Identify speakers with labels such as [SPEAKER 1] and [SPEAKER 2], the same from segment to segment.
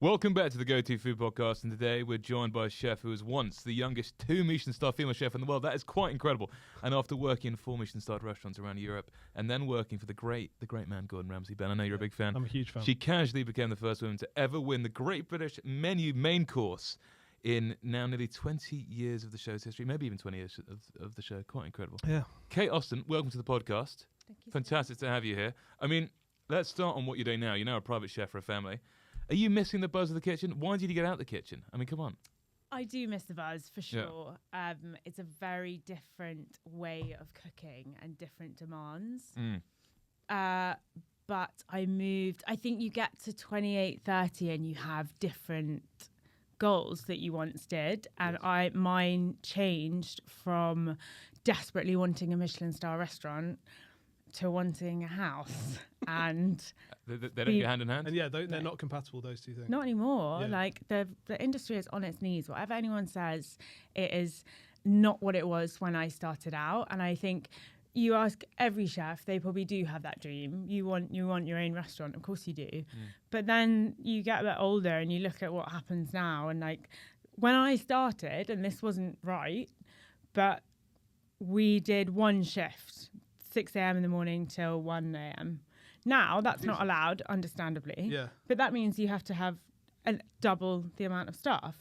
[SPEAKER 1] Welcome back to the Go-To Food Podcast, and today we're joined by a chef who was once the youngest 2 Michelin-star female chef in the world. That is quite incredible. And after working in 4 Michelin-starred restaurants around Europe, and then working for the great man Gordon Ramsay. Ben, I know you're a big fan.
[SPEAKER 2] I'm a huge fan.
[SPEAKER 1] She casually became the first woman to ever win the Great British Menu main course in now nearly 20 years of the show's history, maybe even 20 years of the show. Quite incredible.
[SPEAKER 2] Yeah.
[SPEAKER 1] Kate Austen, welcome to the podcast.
[SPEAKER 3] Thank you.
[SPEAKER 1] Fantastic to have you here. I mean, let's start on what you're doing now. You're now a private chef for a family. Are you missing the buzz of the kitchen? Why did you get out the kitchen? I mean, come on.
[SPEAKER 3] I do miss the buzz for sure. Yeah. It's a very different way of cooking and different demands. But I moved. I think you get to 28, 30 and you have different goals that you once did. And mine changed from desperately wanting a Michelin star restaurant to wanting a house. And
[SPEAKER 1] they don't go hand in hand?
[SPEAKER 2] And they're not compatible, those two things.
[SPEAKER 3] Not anymore. Yeah. Like the industry is on its knees. Whatever anyone says, it is not what it was when I started out. And I think you ask every chef, they probably do have that dream. You want your own restaurant, of course you do. But then you get a bit older and you look at what happens now. And like when I started, and this wasn't right, but we did one shift, 6 a.m. in the morning till 1 a.m. Now, that's not allowed, understandably.
[SPEAKER 2] Yeah.
[SPEAKER 3] But that means you have to have double the amount of staff.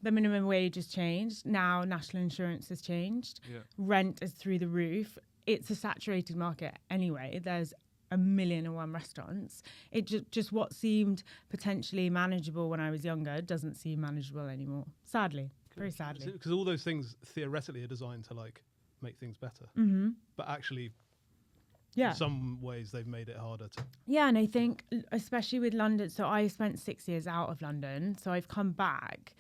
[SPEAKER 3] The minimum wage has changed. Now, national insurance has changed. Yeah. Rent is through the roof. It's a saturated market anyway. There's 1,000,001 restaurants. It just what seemed potentially manageable when I was younger doesn't seem manageable anymore. Sadly. Very sadly.
[SPEAKER 2] Because all those things theoretically are designed to like make things better.
[SPEAKER 3] Mm-hmm.
[SPEAKER 2] But actually...
[SPEAKER 3] Yeah.
[SPEAKER 2] In some ways, they've made it harder to...
[SPEAKER 3] Yeah, and I think, especially with London, so I spent 6 years out of London, so I've come back,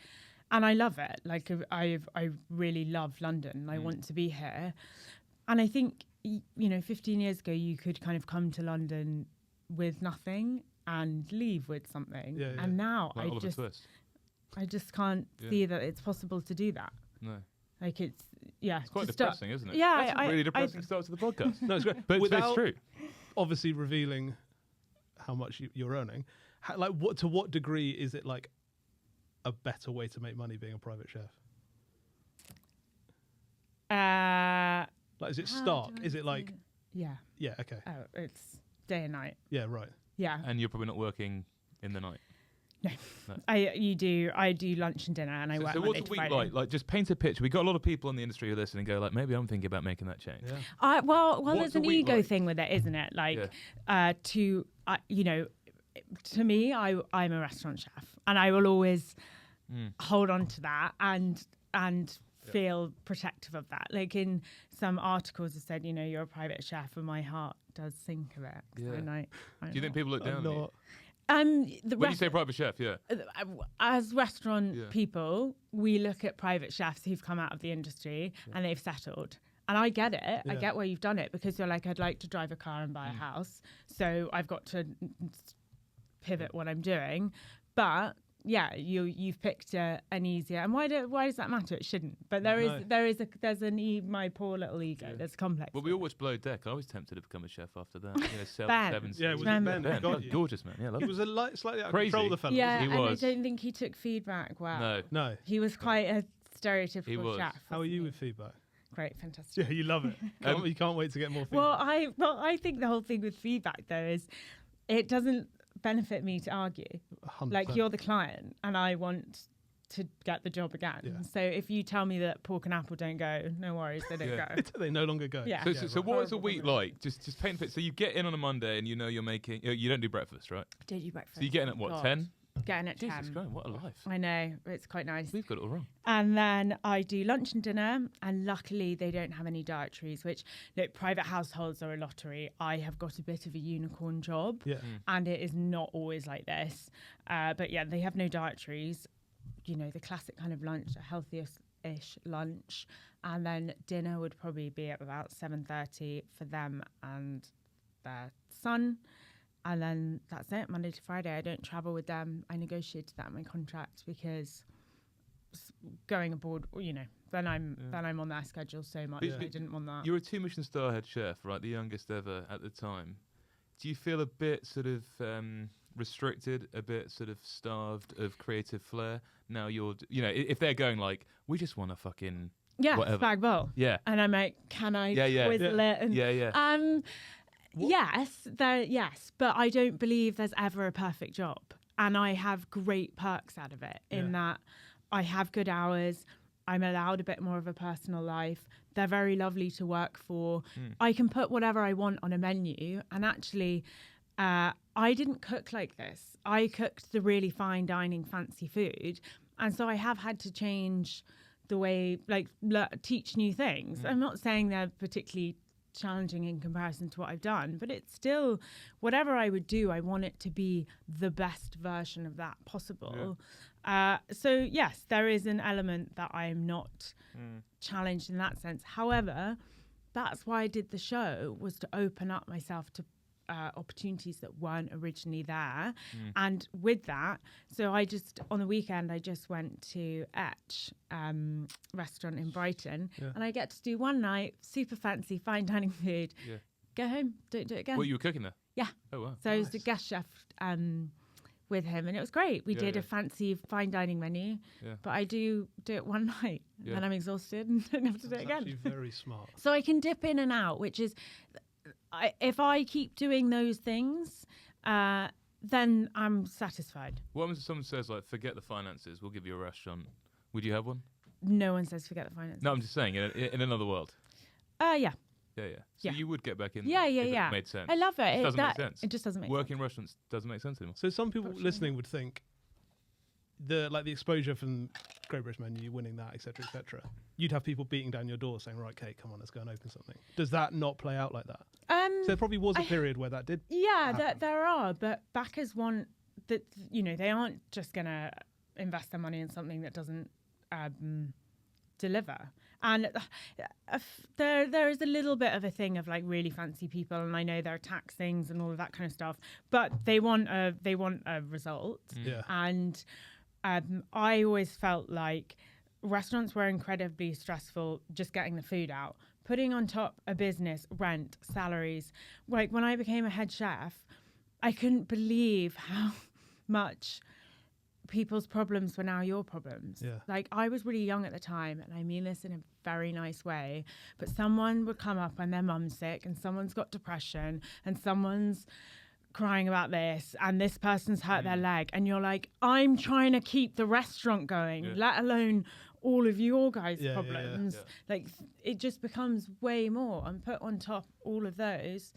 [SPEAKER 3] and I love it. Like, I really love London. I want to be here. And I think, 15 years ago, you could kind of come to London with nothing and leave with something.
[SPEAKER 2] Yeah, yeah.
[SPEAKER 3] And now
[SPEAKER 1] like
[SPEAKER 3] I just can't see that it's possible to do that.
[SPEAKER 1] No.
[SPEAKER 3] Like, it's
[SPEAKER 1] quite depressing, isn't it?
[SPEAKER 3] Yeah.
[SPEAKER 1] That's a really depressing start to the podcast.
[SPEAKER 2] No, it's great.
[SPEAKER 1] But it's true.
[SPEAKER 2] Obviously revealing how much you're earning. To what degree is it like a better way to make money being a private chef? Is it stark? Is it like...
[SPEAKER 3] Yeah.
[SPEAKER 2] Yeah, okay.
[SPEAKER 3] Oh, it's day and night.
[SPEAKER 2] Yeah, right.
[SPEAKER 3] Yeah.
[SPEAKER 1] And you're probably not working in the night.
[SPEAKER 3] No. I do lunch and dinner, and I work
[SPEAKER 1] So
[SPEAKER 3] Monday
[SPEAKER 1] what's
[SPEAKER 3] to
[SPEAKER 1] a week
[SPEAKER 3] Friday.
[SPEAKER 1] like? Like, just paint a picture. We got a lot of people in the industry who listen and go, like, maybe I'm thinking about making that change.
[SPEAKER 2] Yeah.
[SPEAKER 3] Well,
[SPEAKER 1] What's
[SPEAKER 3] there's
[SPEAKER 1] a
[SPEAKER 3] an
[SPEAKER 1] week
[SPEAKER 3] ego
[SPEAKER 1] like?
[SPEAKER 3] thing with it, isn't it? Like, to me, I'm a restaurant chef, and I will always hold on to that and feel protective of that. Like in some articles, it said, you're a private chef, and my heart does sink a bit.
[SPEAKER 1] Yeah. Do you think people look down on you? When you say private chef,
[SPEAKER 3] as restaurant people, we look at private chefs who've come out of the industry and they've settled. And I get it. Yeah. I get why you've done it, because you're like, I'd like to drive a car and buy a house. So I've got to pivot what I'm doing. But you've picked an easier. And why does that matter? It shouldn't. But there's my poor little ego. There's a complex.
[SPEAKER 1] Well, we always blow deck. I was tempted to become a chef after that.
[SPEAKER 3] Ben.
[SPEAKER 2] Yeah, it was Ben.
[SPEAKER 1] Gorgeous man. Yeah,
[SPEAKER 2] he was slightly out of
[SPEAKER 1] Crazy.
[SPEAKER 2] control, the fellow.
[SPEAKER 3] Yeah,
[SPEAKER 1] he was.
[SPEAKER 3] I don't think he took feedback well.
[SPEAKER 1] No.
[SPEAKER 3] He was quite a stereotypical chef.
[SPEAKER 2] How are you with feedback?
[SPEAKER 3] Great, fantastic.
[SPEAKER 2] Yeah, you love it. You can't wait to get more feedback.
[SPEAKER 3] Well, I think the whole thing with feedback though is it doesn't benefit me to argue.
[SPEAKER 2] 100%.
[SPEAKER 3] Like, you're the client and I want to get the job again. Yeah. So if you tell me that pork and apple don't go, no worries, they don't go.
[SPEAKER 2] They no longer go.
[SPEAKER 3] Yeah.
[SPEAKER 1] So what is a week like? Just paint a picture. So you get in on a Monday and you're making... You don't do breakfast, right?
[SPEAKER 3] Don't do breakfast.
[SPEAKER 1] So you get in at what, 10?
[SPEAKER 3] Getting at
[SPEAKER 1] Jesus
[SPEAKER 3] 10.
[SPEAKER 1] Christ, what a life.
[SPEAKER 3] I know, it's quite nice.
[SPEAKER 1] We've got it all wrong.
[SPEAKER 3] And then I do lunch and dinner, and luckily they don't have any dietaries, which, look, private households are a lottery. I have got a bit of a unicorn job, and it is not always like this. But yeah, they have no dietaries. The classic kind of lunch, a healthiest-ish lunch. And then dinner would probably be at about 7:30 for them and their son. And then that's it, Monday to Friday. I don't travel with them. I negotiated that in my contract because going abroad, then I'm on their schedule so much. I didn't want that.
[SPEAKER 1] You're a 2 Michelin star head chef, right? The youngest ever at the time. Do you feel a bit sort of restricted, a bit sort of starved of creative flair. Now you're, if they're going like, we just want to fucking whatever.
[SPEAKER 3] Spag bowl.
[SPEAKER 1] Yeah.
[SPEAKER 3] And I'm like, can I twizzle it? And, yes, but I don't believe there's ever a perfect job. And I have great perks out of it in that I have good hours. I'm allowed a bit more of a personal life. They're very lovely to work for. I can put whatever I want on a menu. And actually, I didn't cook like this. I cooked the really fine dining fancy food. And so I have had to change the way, teach new things. I'm not saying they're particularly challenging in comparison to what I've done, but it's still, whatever I would do, I want it to be the best version of that possible. So yes, there is an element that I'm not challenged in that sense. However, that's why I did the show, was to open up myself to opportunities that weren't originally there. And with that, so on the weekend, I just went to Etch restaurant in Brighton, and I get to do one night, super fancy, fine dining food. Go home, don't do it again.
[SPEAKER 1] Well, you were cooking there?
[SPEAKER 3] Yeah.
[SPEAKER 1] Oh, wow.
[SPEAKER 3] So I was the guest chef with him, and it was great. We did a fancy fine dining menu, but I do it one night, and then I'm exhausted and don't have to do it again.
[SPEAKER 2] Actually very smart.
[SPEAKER 3] So I can dip in and out, which is... if I keep doing those things, then I'm satisfied.
[SPEAKER 1] What happens if someone says, like, forget the finances, we'll give you a restaurant? Would you have one?
[SPEAKER 3] No one says forget the finances.
[SPEAKER 1] No, I'm just saying, in another world.
[SPEAKER 3] Yeah.
[SPEAKER 1] So you would get back in.
[SPEAKER 3] Yeah.
[SPEAKER 1] If it made sense.
[SPEAKER 3] I love it.
[SPEAKER 1] It doesn't make sense.
[SPEAKER 3] It just doesn't make
[SPEAKER 1] Working
[SPEAKER 3] sense.
[SPEAKER 1] in restaurants doesn't make sense anymore.
[SPEAKER 2] So some people listening would think the exposure from Great British Menu, winning that, etc., you'd have people beating down your door saying, right, Kate, come on, let's go and open something. Does that not play out like that? So there probably was a period where that did.
[SPEAKER 3] Yeah, there are, but backers want that. They aren't just going to invest their money in something that doesn't deliver. And there is a little bit of a thing of like really fancy people, and I know there are tax things and all of that kind of stuff, but they want a result. And I always felt like restaurants were incredibly stressful just getting the food out, putting on top a business, rent, salaries. Like when I became a head chef, I couldn't believe how much people's problems were now your problems. Like I was really young at the time, and I mean this in a very nice way, but someone would come up and their mum's sick, and someone's got depression, and someone's crying about this, and this person's hurt their leg, and you're like, I'm trying to keep the restaurant going, let alone all of your guys' problems. Like it just becomes way more, and put on top all of those,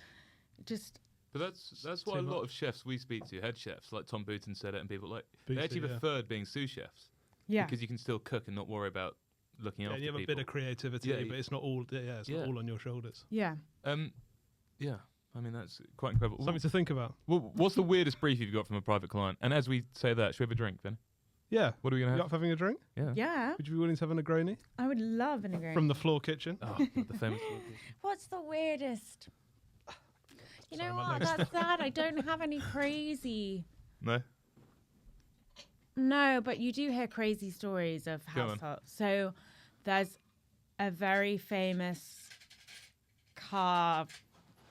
[SPEAKER 3] just.
[SPEAKER 1] But that's why a lot of chefs we speak to, head chefs, like Tom Booton said it, and people like they actually preferred being sous chefs. Because you can still cook and not worry about looking after people.
[SPEAKER 2] You have a bit of creativity, but it's not all. It's not all on your shoulders.
[SPEAKER 1] I mean, that's quite incredible.
[SPEAKER 2] Something to think about.
[SPEAKER 1] Well, what's the weirdest brief you've got from a private client? And as we say that, should we have a drink, then?
[SPEAKER 2] Yeah.
[SPEAKER 1] What are we going to have?
[SPEAKER 2] You up for having a drink?
[SPEAKER 3] Yeah.
[SPEAKER 2] Would you be willing to have a Negroni?
[SPEAKER 3] I would love a Negroni.
[SPEAKER 2] From the Floor Kitchen?
[SPEAKER 1] Oh, the famous Floor Kitchen.
[SPEAKER 3] What's the weirdest? You know what? That's sad. I don't have any crazy.
[SPEAKER 1] No?
[SPEAKER 3] No, but you do hear crazy stories of households. So there's a very famous car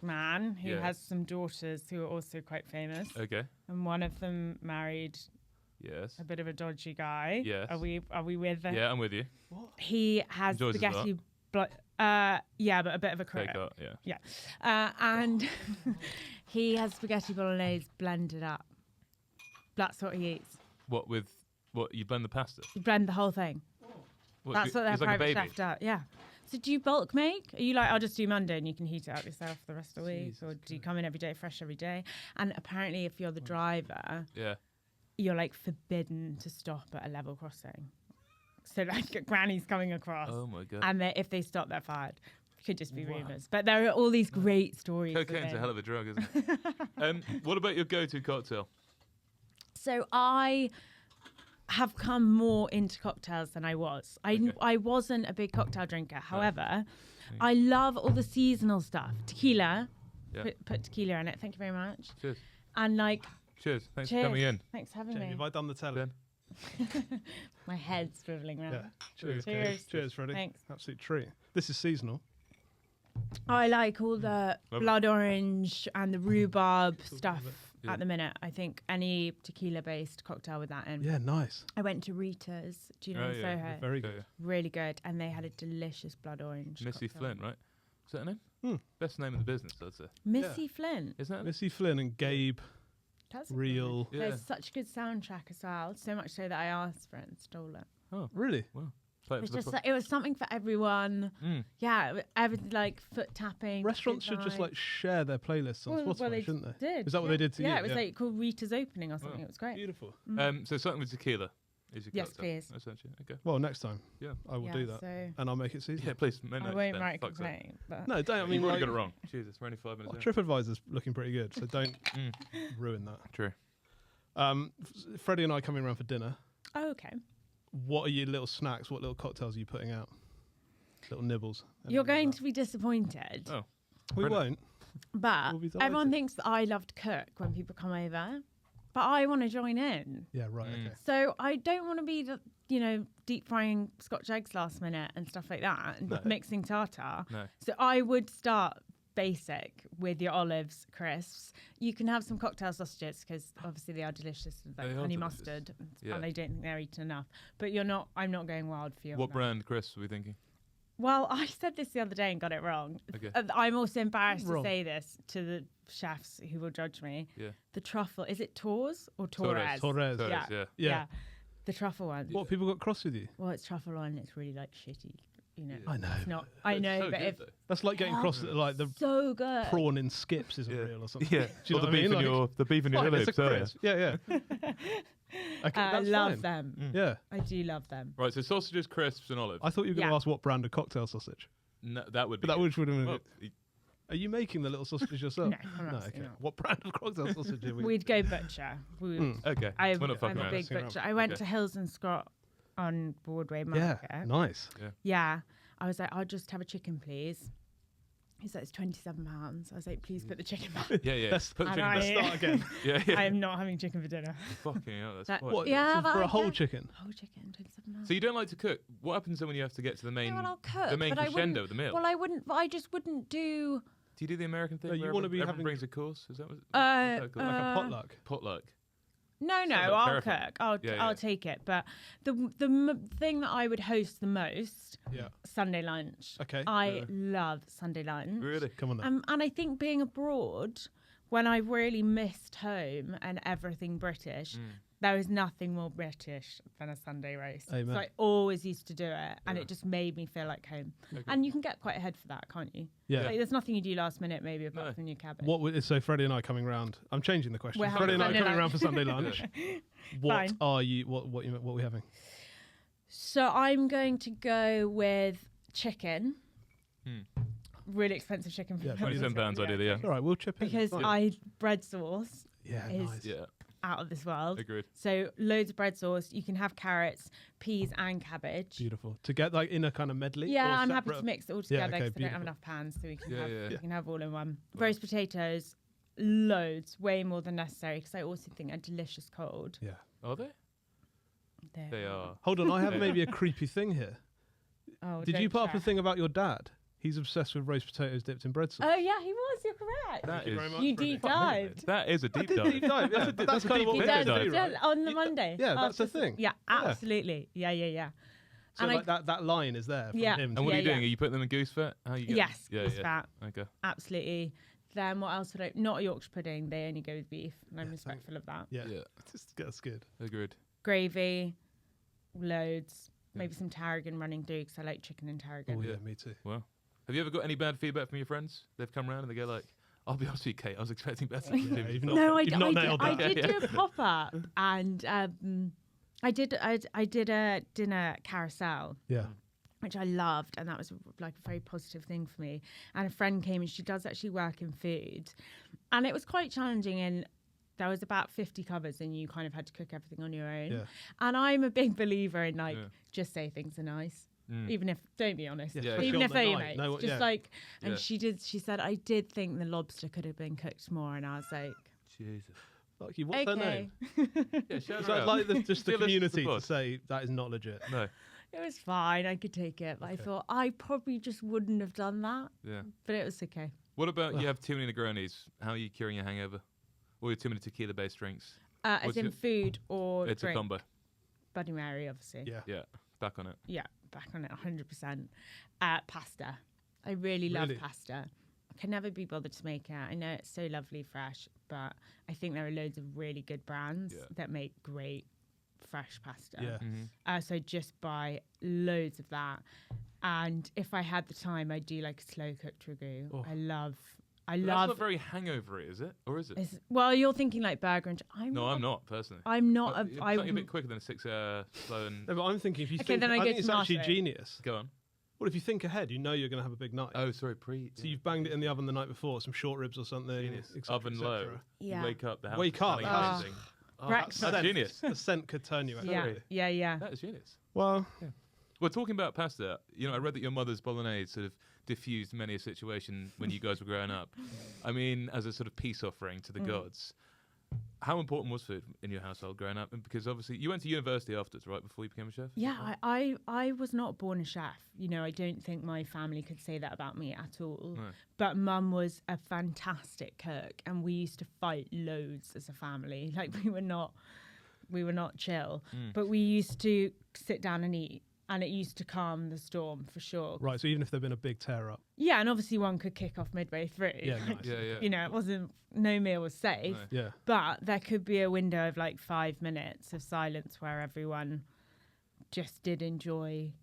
[SPEAKER 3] man who has some daughters who are also quite famous.
[SPEAKER 1] Okay.
[SPEAKER 3] And one of them married a bit of a dodgy guy.
[SPEAKER 1] Yes.
[SPEAKER 3] Are we with them?
[SPEAKER 1] Yeah, I'm with you.
[SPEAKER 3] What? He has spaghetti. But a bit of a crick. And he has spaghetti bolognese blended up. That's what he eats.
[SPEAKER 1] What you blend the pasta?
[SPEAKER 3] You blend the whole thing. That's what their private chef does. Yeah. So do you bulk make? Are you like, I'll just do Monday and you can heat it up yourself the rest of the week? Or do you come in every day, fresh every day? And apparently if you're the driver, you're like forbidden to stop at a level crossing. So like granny's coming across.
[SPEAKER 1] Oh my God.
[SPEAKER 3] And if they stop, they're fired. Could just be rumours. But there are all these great stories.
[SPEAKER 1] Cocaine's a hell of a drug, isn't it? What about your go-to cocktail?
[SPEAKER 3] So I have come more into cocktails than I was. I wasn't a big cocktail drinker. However, I love all the seasonal stuff. Tequila. Put tequila in it. Thank you very much.
[SPEAKER 1] Cheers.
[SPEAKER 3] And
[SPEAKER 1] cheers. Thanks for coming in.
[SPEAKER 3] Thanks for having me.
[SPEAKER 2] Have I done the telly?
[SPEAKER 3] My head's dribbling around.
[SPEAKER 2] Cheers. Cheers, Freddie.
[SPEAKER 3] Thanks.
[SPEAKER 2] Absolute treat. This is seasonal.
[SPEAKER 3] I like all the blood orange and the rhubarb stuff at the minute. I think any tequila-based cocktail with that in.
[SPEAKER 2] Yeah, nice.
[SPEAKER 3] I went to Rita's. Do you know Soho?
[SPEAKER 2] Very good.
[SPEAKER 3] Really good. And they had a delicious blood orange
[SPEAKER 1] Missy
[SPEAKER 3] cocktail.
[SPEAKER 1] Flint, right? Is that her name? Best name in the business, I'd say.
[SPEAKER 3] Missy Flint.
[SPEAKER 1] Isn't that?
[SPEAKER 2] Missy Flynn and Gabe.
[SPEAKER 3] That's
[SPEAKER 2] Real.
[SPEAKER 1] Yeah.
[SPEAKER 3] There's such a good soundtrack as well. So much so that I asked for it and stole it.
[SPEAKER 1] Oh,
[SPEAKER 2] Really?
[SPEAKER 1] wow. Play
[SPEAKER 3] It was
[SPEAKER 1] for the
[SPEAKER 3] just it was something for everyone.
[SPEAKER 1] Mm.
[SPEAKER 3] Yeah, like foot tapping.
[SPEAKER 2] Restaurants
[SPEAKER 3] good
[SPEAKER 2] should just
[SPEAKER 3] vibe.
[SPEAKER 2] like share their playlists on Spotify,
[SPEAKER 3] they
[SPEAKER 2] shouldn't they?
[SPEAKER 3] did.
[SPEAKER 2] Is that what they did to you?
[SPEAKER 3] Yeah, it was like called Rita's Opening or something.
[SPEAKER 1] Wow.
[SPEAKER 3] It was great.
[SPEAKER 2] Beautiful.
[SPEAKER 1] So something with tequila is your
[SPEAKER 3] Yes,
[SPEAKER 1] cocktail,
[SPEAKER 3] please.
[SPEAKER 1] essentially. Okay.
[SPEAKER 2] Well, next time.
[SPEAKER 1] Yeah.
[SPEAKER 2] I will
[SPEAKER 3] Yeah,
[SPEAKER 2] do that,
[SPEAKER 3] so
[SPEAKER 2] and I'll make it seasonal.
[SPEAKER 1] Yeah, please. Make
[SPEAKER 3] I
[SPEAKER 1] notes,
[SPEAKER 3] won't
[SPEAKER 1] Ben.
[SPEAKER 3] write a
[SPEAKER 1] Fuck's sake.
[SPEAKER 3] complaint. But
[SPEAKER 2] No, don't. I mean,
[SPEAKER 1] You've already
[SPEAKER 2] like,
[SPEAKER 1] got it wrong. Jesus, we're only 5 minutes in.
[SPEAKER 2] TripAdvisor's looking pretty good, so don't ruin that.
[SPEAKER 1] True.
[SPEAKER 2] Freddie and I coming around for dinner.
[SPEAKER 3] oh, okay.
[SPEAKER 2] What are your little snacks? What little cocktails are you putting out? Little nibbles.
[SPEAKER 3] You're going to be disappointed.
[SPEAKER 1] Oh.
[SPEAKER 2] We
[SPEAKER 1] Brilliant.
[SPEAKER 2] won't.
[SPEAKER 3] But
[SPEAKER 2] We'll be
[SPEAKER 3] everyone
[SPEAKER 2] delighted.
[SPEAKER 3] thinks that I love to cook when people come over. But I want to join in.
[SPEAKER 2] Yeah, right. Okay.
[SPEAKER 3] So I don't want to be, deep frying Scotch eggs last minute and stuff like that and
[SPEAKER 1] No.
[SPEAKER 3] mixing tartar.
[SPEAKER 1] No.
[SPEAKER 3] So I would start basic with your olives, crisps. You can have some cocktail sausages because obviously they are delicious with like
[SPEAKER 1] They are
[SPEAKER 3] honey
[SPEAKER 1] delicious.
[SPEAKER 3] mustard
[SPEAKER 1] Yeah.
[SPEAKER 3] and I don't think they're eaten enough. But I'm not going wild for you. on
[SPEAKER 1] What
[SPEAKER 3] that.
[SPEAKER 1] brand, Chris, were we thinking?
[SPEAKER 3] Well, I said this the other day and got it wrong.
[SPEAKER 1] Okay.
[SPEAKER 3] I'm also embarrassed
[SPEAKER 2] Wrong.
[SPEAKER 3] to say this to the chefs who will judge me.
[SPEAKER 1] Yeah.
[SPEAKER 3] The truffle, is it Tours or Torres?
[SPEAKER 2] Torres.
[SPEAKER 1] Torres,
[SPEAKER 3] Yeah.
[SPEAKER 1] yeah.
[SPEAKER 3] The truffle one.
[SPEAKER 2] What people got cross with you?
[SPEAKER 3] Well, it's truffle one. It's really like shitty.
[SPEAKER 2] I know.
[SPEAKER 3] It's not. I know,
[SPEAKER 1] So
[SPEAKER 3] but
[SPEAKER 1] good,
[SPEAKER 3] if
[SPEAKER 1] though.
[SPEAKER 2] That's like getting cross with like the
[SPEAKER 3] so good.
[SPEAKER 2] prawn in skips isn't
[SPEAKER 1] Yeah.
[SPEAKER 2] real or something.
[SPEAKER 1] Yeah.
[SPEAKER 2] Do you
[SPEAKER 1] Or
[SPEAKER 2] know
[SPEAKER 1] the
[SPEAKER 2] what I
[SPEAKER 1] beef
[SPEAKER 2] mean?
[SPEAKER 1] in
[SPEAKER 2] Like,
[SPEAKER 1] your
[SPEAKER 2] fine, it's a
[SPEAKER 1] lips.
[SPEAKER 2] crisp. Yeah, yeah. Okay,
[SPEAKER 3] I
[SPEAKER 2] that's
[SPEAKER 3] love
[SPEAKER 2] fine.
[SPEAKER 3] them.
[SPEAKER 2] Yeah.
[SPEAKER 3] I do love them.
[SPEAKER 1] Right, so sausages, crisps, and olives.
[SPEAKER 2] I thought you were going to
[SPEAKER 3] Yeah.
[SPEAKER 2] ask what brand of cocktail sausage.
[SPEAKER 1] No, that would be.
[SPEAKER 2] But that
[SPEAKER 1] good.
[SPEAKER 2] would have been.
[SPEAKER 1] Well,
[SPEAKER 2] Are you making the little sausages yourself?
[SPEAKER 3] No, I'm
[SPEAKER 2] no.
[SPEAKER 3] absolutely
[SPEAKER 2] Okay.
[SPEAKER 3] not.
[SPEAKER 2] What brand of cocktail sausage are we?
[SPEAKER 3] We'd go butcher. We would,
[SPEAKER 1] okay.
[SPEAKER 3] I'm
[SPEAKER 1] We're not fucking
[SPEAKER 3] a
[SPEAKER 1] around.
[SPEAKER 3] big
[SPEAKER 2] Messing around.
[SPEAKER 3] butcher. I went
[SPEAKER 1] Okay.
[SPEAKER 3] to Hills and Scott on Broadway
[SPEAKER 2] Yeah,
[SPEAKER 3] Market.
[SPEAKER 2] nice.
[SPEAKER 3] Yeah. I was like, I'll just have a chicken, please. He's like, it's £27. I was like, please put the chicken back.
[SPEAKER 1] Yeah, yeah.
[SPEAKER 2] Let's
[SPEAKER 1] Put the
[SPEAKER 3] And
[SPEAKER 1] chicken
[SPEAKER 3] I-
[SPEAKER 1] back.
[SPEAKER 2] Start again.
[SPEAKER 1] Yeah, yeah.
[SPEAKER 3] I am not having chicken for dinner.
[SPEAKER 1] Fucking hell, that's
[SPEAKER 3] That-
[SPEAKER 1] quite.
[SPEAKER 2] What?
[SPEAKER 3] Yeah,
[SPEAKER 2] so
[SPEAKER 3] but
[SPEAKER 2] for a
[SPEAKER 3] I
[SPEAKER 2] whole
[SPEAKER 3] get-
[SPEAKER 2] chicken?
[SPEAKER 3] Whole chicken, £27.
[SPEAKER 1] So you don't like to cook? What happens then when you have to get to the main,
[SPEAKER 3] Yeah, well, I'll cook,
[SPEAKER 1] the main
[SPEAKER 3] but I
[SPEAKER 1] crescendo
[SPEAKER 3] wouldn't-
[SPEAKER 1] of the meal?
[SPEAKER 3] Well, I wouldn't. But I just wouldn't do.
[SPEAKER 1] Do you do the American thing?
[SPEAKER 2] No, you
[SPEAKER 1] where
[SPEAKER 2] wanna be
[SPEAKER 1] everyone
[SPEAKER 2] having-
[SPEAKER 1] brings a course? Is that what?
[SPEAKER 3] Uh,
[SPEAKER 1] what's that called?
[SPEAKER 2] Like a
[SPEAKER 3] Uh,
[SPEAKER 2] potluck.
[SPEAKER 1] Potluck.
[SPEAKER 3] No,
[SPEAKER 1] Sounds like
[SPEAKER 3] I'll
[SPEAKER 1] terrifying.
[SPEAKER 3] cook. I'll
[SPEAKER 1] Yeah, yeah.
[SPEAKER 3] take it. But the thing that I would host the most,
[SPEAKER 2] Yeah.
[SPEAKER 3] Sunday lunch.
[SPEAKER 2] Okay.
[SPEAKER 3] I love Sunday lunch.
[SPEAKER 1] Really?
[SPEAKER 2] Come on then.
[SPEAKER 3] And I think being abroad, when I really missed home and everything British, there is nothing more British than a Sunday roast.
[SPEAKER 2] Amen.
[SPEAKER 3] So I always used to do it, and
[SPEAKER 1] Yeah.
[SPEAKER 3] it just made me feel like home.
[SPEAKER 1] Okay.
[SPEAKER 3] And you can get quite ahead for that, can't you?
[SPEAKER 2] Yeah.
[SPEAKER 3] Like, there's nothing you do last minute, maybe apart
[SPEAKER 1] No.
[SPEAKER 3] from your cabbage.
[SPEAKER 2] So Freddie and I coming round. I'm changing the question.
[SPEAKER 3] We're
[SPEAKER 2] Freddie and I
[SPEAKER 3] having
[SPEAKER 2] coming
[SPEAKER 3] Sunday
[SPEAKER 2] round for Sunday lunch. What
[SPEAKER 3] Fine.
[SPEAKER 2] are you? What are we having?
[SPEAKER 3] So I'm going to go with chicken.
[SPEAKER 1] Hmm.
[SPEAKER 3] Really expensive chicken.
[SPEAKER 2] Yeah,
[SPEAKER 1] £27 I did, yeah.
[SPEAKER 2] All right, we'll chip in.
[SPEAKER 3] Because
[SPEAKER 2] Fine.
[SPEAKER 3] bread sauce
[SPEAKER 2] Yeah,
[SPEAKER 3] is-
[SPEAKER 2] nice.
[SPEAKER 1] Yeah,
[SPEAKER 3] out of this world.
[SPEAKER 1] agreed.
[SPEAKER 3] So loads of bread sauce. You can have carrots, peas, and cabbage.
[SPEAKER 2] Beautiful. To get like in a kind of medley.
[SPEAKER 3] Yeah,
[SPEAKER 2] or
[SPEAKER 3] I'm happy
[SPEAKER 2] separate?
[SPEAKER 3] to mix it all
[SPEAKER 2] Yeah,
[SPEAKER 3] together
[SPEAKER 2] okay,
[SPEAKER 3] because I don't have
[SPEAKER 2] beautiful.
[SPEAKER 3] enough pans, so we can
[SPEAKER 1] Yeah,
[SPEAKER 3] have
[SPEAKER 1] yeah.
[SPEAKER 3] we can have all in one. Roast potatoes, loads, way more than necessary because I also think they're delicious cold.
[SPEAKER 2] Yeah.
[SPEAKER 1] Are they? They are.
[SPEAKER 2] Hold on, I have maybe a creepy thing here.
[SPEAKER 3] Oh,
[SPEAKER 2] Did you
[SPEAKER 3] don't
[SPEAKER 2] put up a
[SPEAKER 3] share.
[SPEAKER 2] thing about your dad? He's obsessed with roast potatoes dipped in bread sauce.
[SPEAKER 3] Oh yeah, he was. You're correct.
[SPEAKER 1] That
[SPEAKER 2] you very
[SPEAKER 1] is.
[SPEAKER 2] much,
[SPEAKER 3] You
[SPEAKER 2] Freddie.
[SPEAKER 3] deep dived.
[SPEAKER 1] That is a
[SPEAKER 2] I
[SPEAKER 1] deep
[SPEAKER 2] did
[SPEAKER 1] dive.
[SPEAKER 2] deep dive. Yeah, that's kind of what
[SPEAKER 3] He
[SPEAKER 2] we
[SPEAKER 1] deep
[SPEAKER 2] have
[SPEAKER 3] does,
[SPEAKER 2] to
[SPEAKER 1] dive.
[SPEAKER 2] do, right?
[SPEAKER 3] on the Monday.
[SPEAKER 2] Yeah, that's the
[SPEAKER 3] After-
[SPEAKER 2] thing.
[SPEAKER 3] Yeah,
[SPEAKER 2] Yeah.
[SPEAKER 3] absolutely. Yeah.
[SPEAKER 2] So
[SPEAKER 3] And
[SPEAKER 2] like that line is there from
[SPEAKER 3] Yeah.
[SPEAKER 2] him.
[SPEAKER 1] And what are you
[SPEAKER 3] Yeah,
[SPEAKER 1] doing?
[SPEAKER 3] yeah.
[SPEAKER 1] Are you putting them in goose fat? How you get
[SPEAKER 3] Yes,
[SPEAKER 1] Yeah,
[SPEAKER 3] goose
[SPEAKER 1] yeah.
[SPEAKER 3] fat.
[SPEAKER 1] Okay.
[SPEAKER 3] Absolutely. Then what else would I? Not Yorkshire pudding. They only go with beef, and I'm
[SPEAKER 2] Yeah,
[SPEAKER 3] respectful of that.
[SPEAKER 2] Yeah.
[SPEAKER 1] Yeah.
[SPEAKER 2] That's good.
[SPEAKER 1] Agreed.
[SPEAKER 3] Gravy, loads. Maybe some tarragon running through because I like chicken and tarragon.
[SPEAKER 2] Oh
[SPEAKER 1] Yeah.
[SPEAKER 2] yeah, me too.
[SPEAKER 1] Wow. Have you ever got any bad feedback from your friends? They've come round and they go like, "I'll be honest with you, Kate. I was expecting better."
[SPEAKER 2] Yeah, you've not,
[SPEAKER 3] No,
[SPEAKER 2] you've not nailed
[SPEAKER 3] I
[SPEAKER 2] that.
[SPEAKER 3] did do a pop up, and I did a dinner carousel,
[SPEAKER 2] Yeah.
[SPEAKER 3] which I loved, and that was like a very positive thing for me. And a friend came, and she does actually work in food, and it was quite challenging. And there was about 50 covers, and you kind of had to cook everything on your own.
[SPEAKER 2] Yeah.
[SPEAKER 3] And I'm a big believer in like
[SPEAKER 1] Yeah.
[SPEAKER 3] just say things are nice.
[SPEAKER 1] Mm.
[SPEAKER 3] Even if, don't be honest,
[SPEAKER 2] Yeah,
[SPEAKER 1] especially
[SPEAKER 3] even
[SPEAKER 2] on
[SPEAKER 3] if
[SPEAKER 2] the
[SPEAKER 3] they're your
[SPEAKER 2] night.
[SPEAKER 3] mates,
[SPEAKER 2] No,
[SPEAKER 3] just
[SPEAKER 2] yeah.
[SPEAKER 3] like, and
[SPEAKER 1] Yeah.
[SPEAKER 3] she said, I did think the lobster could have been cooked more, and I was like,
[SPEAKER 1] Jesus.
[SPEAKER 2] Fuck you. What's their
[SPEAKER 3] okay.
[SPEAKER 2] name?
[SPEAKER 1] Yeah, shout
[SPEAKER 2] So
[SPEAKER 1] her
[SPEAKER 2] I'd
[SPEAKER 1] out.
[SPEAKER 2] like just the
[SPEAKER 1] Still listen to
[SPEAKER 2] community to
[SPEAKER 1] pod.
[SPEAKER 2] say that is not legit.
[SPEAKER 1] No.
[SPEAKER 3] It was fine, I could take it, but I thought I probably just wouldn't have done that,
[SPEAKER 1] Yeah.
[SPEAKER 3] but it was okay.
[SPEAKER 1] What about you have too many Negronis? How are you curing your hangover? Or too many tequila-based drinks?
[SPEAKER 3] As in food or
[SPEAKER 1] it's
[SPEAKER 3] drink?
[SPEAKER 1] a combo.
[SPEAKER 3] Bloody Mary, obviously.
[SPEAKER 1] Yeah. Back on it.
[SPEAKER 3] Yeah, back on it 100%. Pasta. I really love pasta. I can never be bothered to make it. I know it's so lovely fresh, but I think there are loads of really good brands that make great fresh pasta.
[SPEAKER 2] Yeah.
[SPEAKER 1] Mm-hmm.
[SPEAKER 3] So just buy loads of that. And if I had the time, I'd do like a slow cooked ragu.
[SPEAKER 2] Oh.
[SPEAKER 3] I love.
[SPEAKER 1] That's not very hangover, is it? Or is it?
[SPEAKER 3] Well, you're thinking like burger and.
[SPEAKER 1] I'm not personally.
[SPEAKER 3] I'm not.
[SPEAKER 1] I'm a bit quicker than a 6 slow and.
[SPEAKER 2] No, but I'm thinking if you
[SPEAKER 3] Okay,
[SPEAKER 2] think,
[SPEAKER 3] then I
[SPEAKER 2] I
[SPEAKER 3] go
[SPEAKER 2] think it's actually
[SPEAKER 3] tomato.
[SPEAKER 2] genius.
[SPEAKER 1] Go on.
[SPEAKER 2] Well, if you think ahead, you know you're going to have a big night.
[SPEAKER 1] Oh, sorry,
[SPEAKER 2] So you've banged it in the oven the night before, some short ribs or something.
[SPEAKER 1] Genius.
[SPEAKER 2] Et cetera,
[SPEAKER 1] Oven
[SPEAKER 2] et cetera.
[SPEAKER 1] low.
[SPEAKER 3] Yeah.
[SPEAKER 1] You wake up. The house
[SPEAKER 2] Wake
[SPEAKER 1] is
[SPEAKER 2] up.
[SPEAKER 1] smelling amazing.
[SPEAKER 3] Breakfast.
[SPEAKER 1] That's genius.
[SPEAKER 2] The scent could turn you out.
[SPEAKER 3] Yeah.
[SPEAKER 1] That is genius.
[SPEAKER 2] Well,
[SPEAKER 1] Well, talking about pasta, I read that your mother's bolognese sort of diffused many a situation when you guys were growing up. I mean, as a sort of peace offering to the gods. How important was food in your household growing up? And because obviously you went to university afterwards, right, before you became a chef?
[SPEAKER 3] Yeah, I was not born a chef. I don't think my family could say that about me at all.
[SPEAKER 1] No.
[SPEAKER 3] But mum was a fantastic cook, and we used to fight loads as a family. Like we were not chill, but we used to sit down and eat. And it used to calm the storm for sure.
[SPEAKER 2] right. So even if there'd been a big tear up.
[SPEAKER 3] Yeah, and obviously one could kick off midway through.
[SPEAKER 2] Yeah, nice.
[SPEAKER 1] Yeah.
[SPEAKER 3] It wasn't, no meal was safe.
[SPEAKER 1] No.
[SPEAKER 2] Yeah.
[SPEAKER 3] But there could be a window of like 5 minutes of silence where everyone just did enjoy,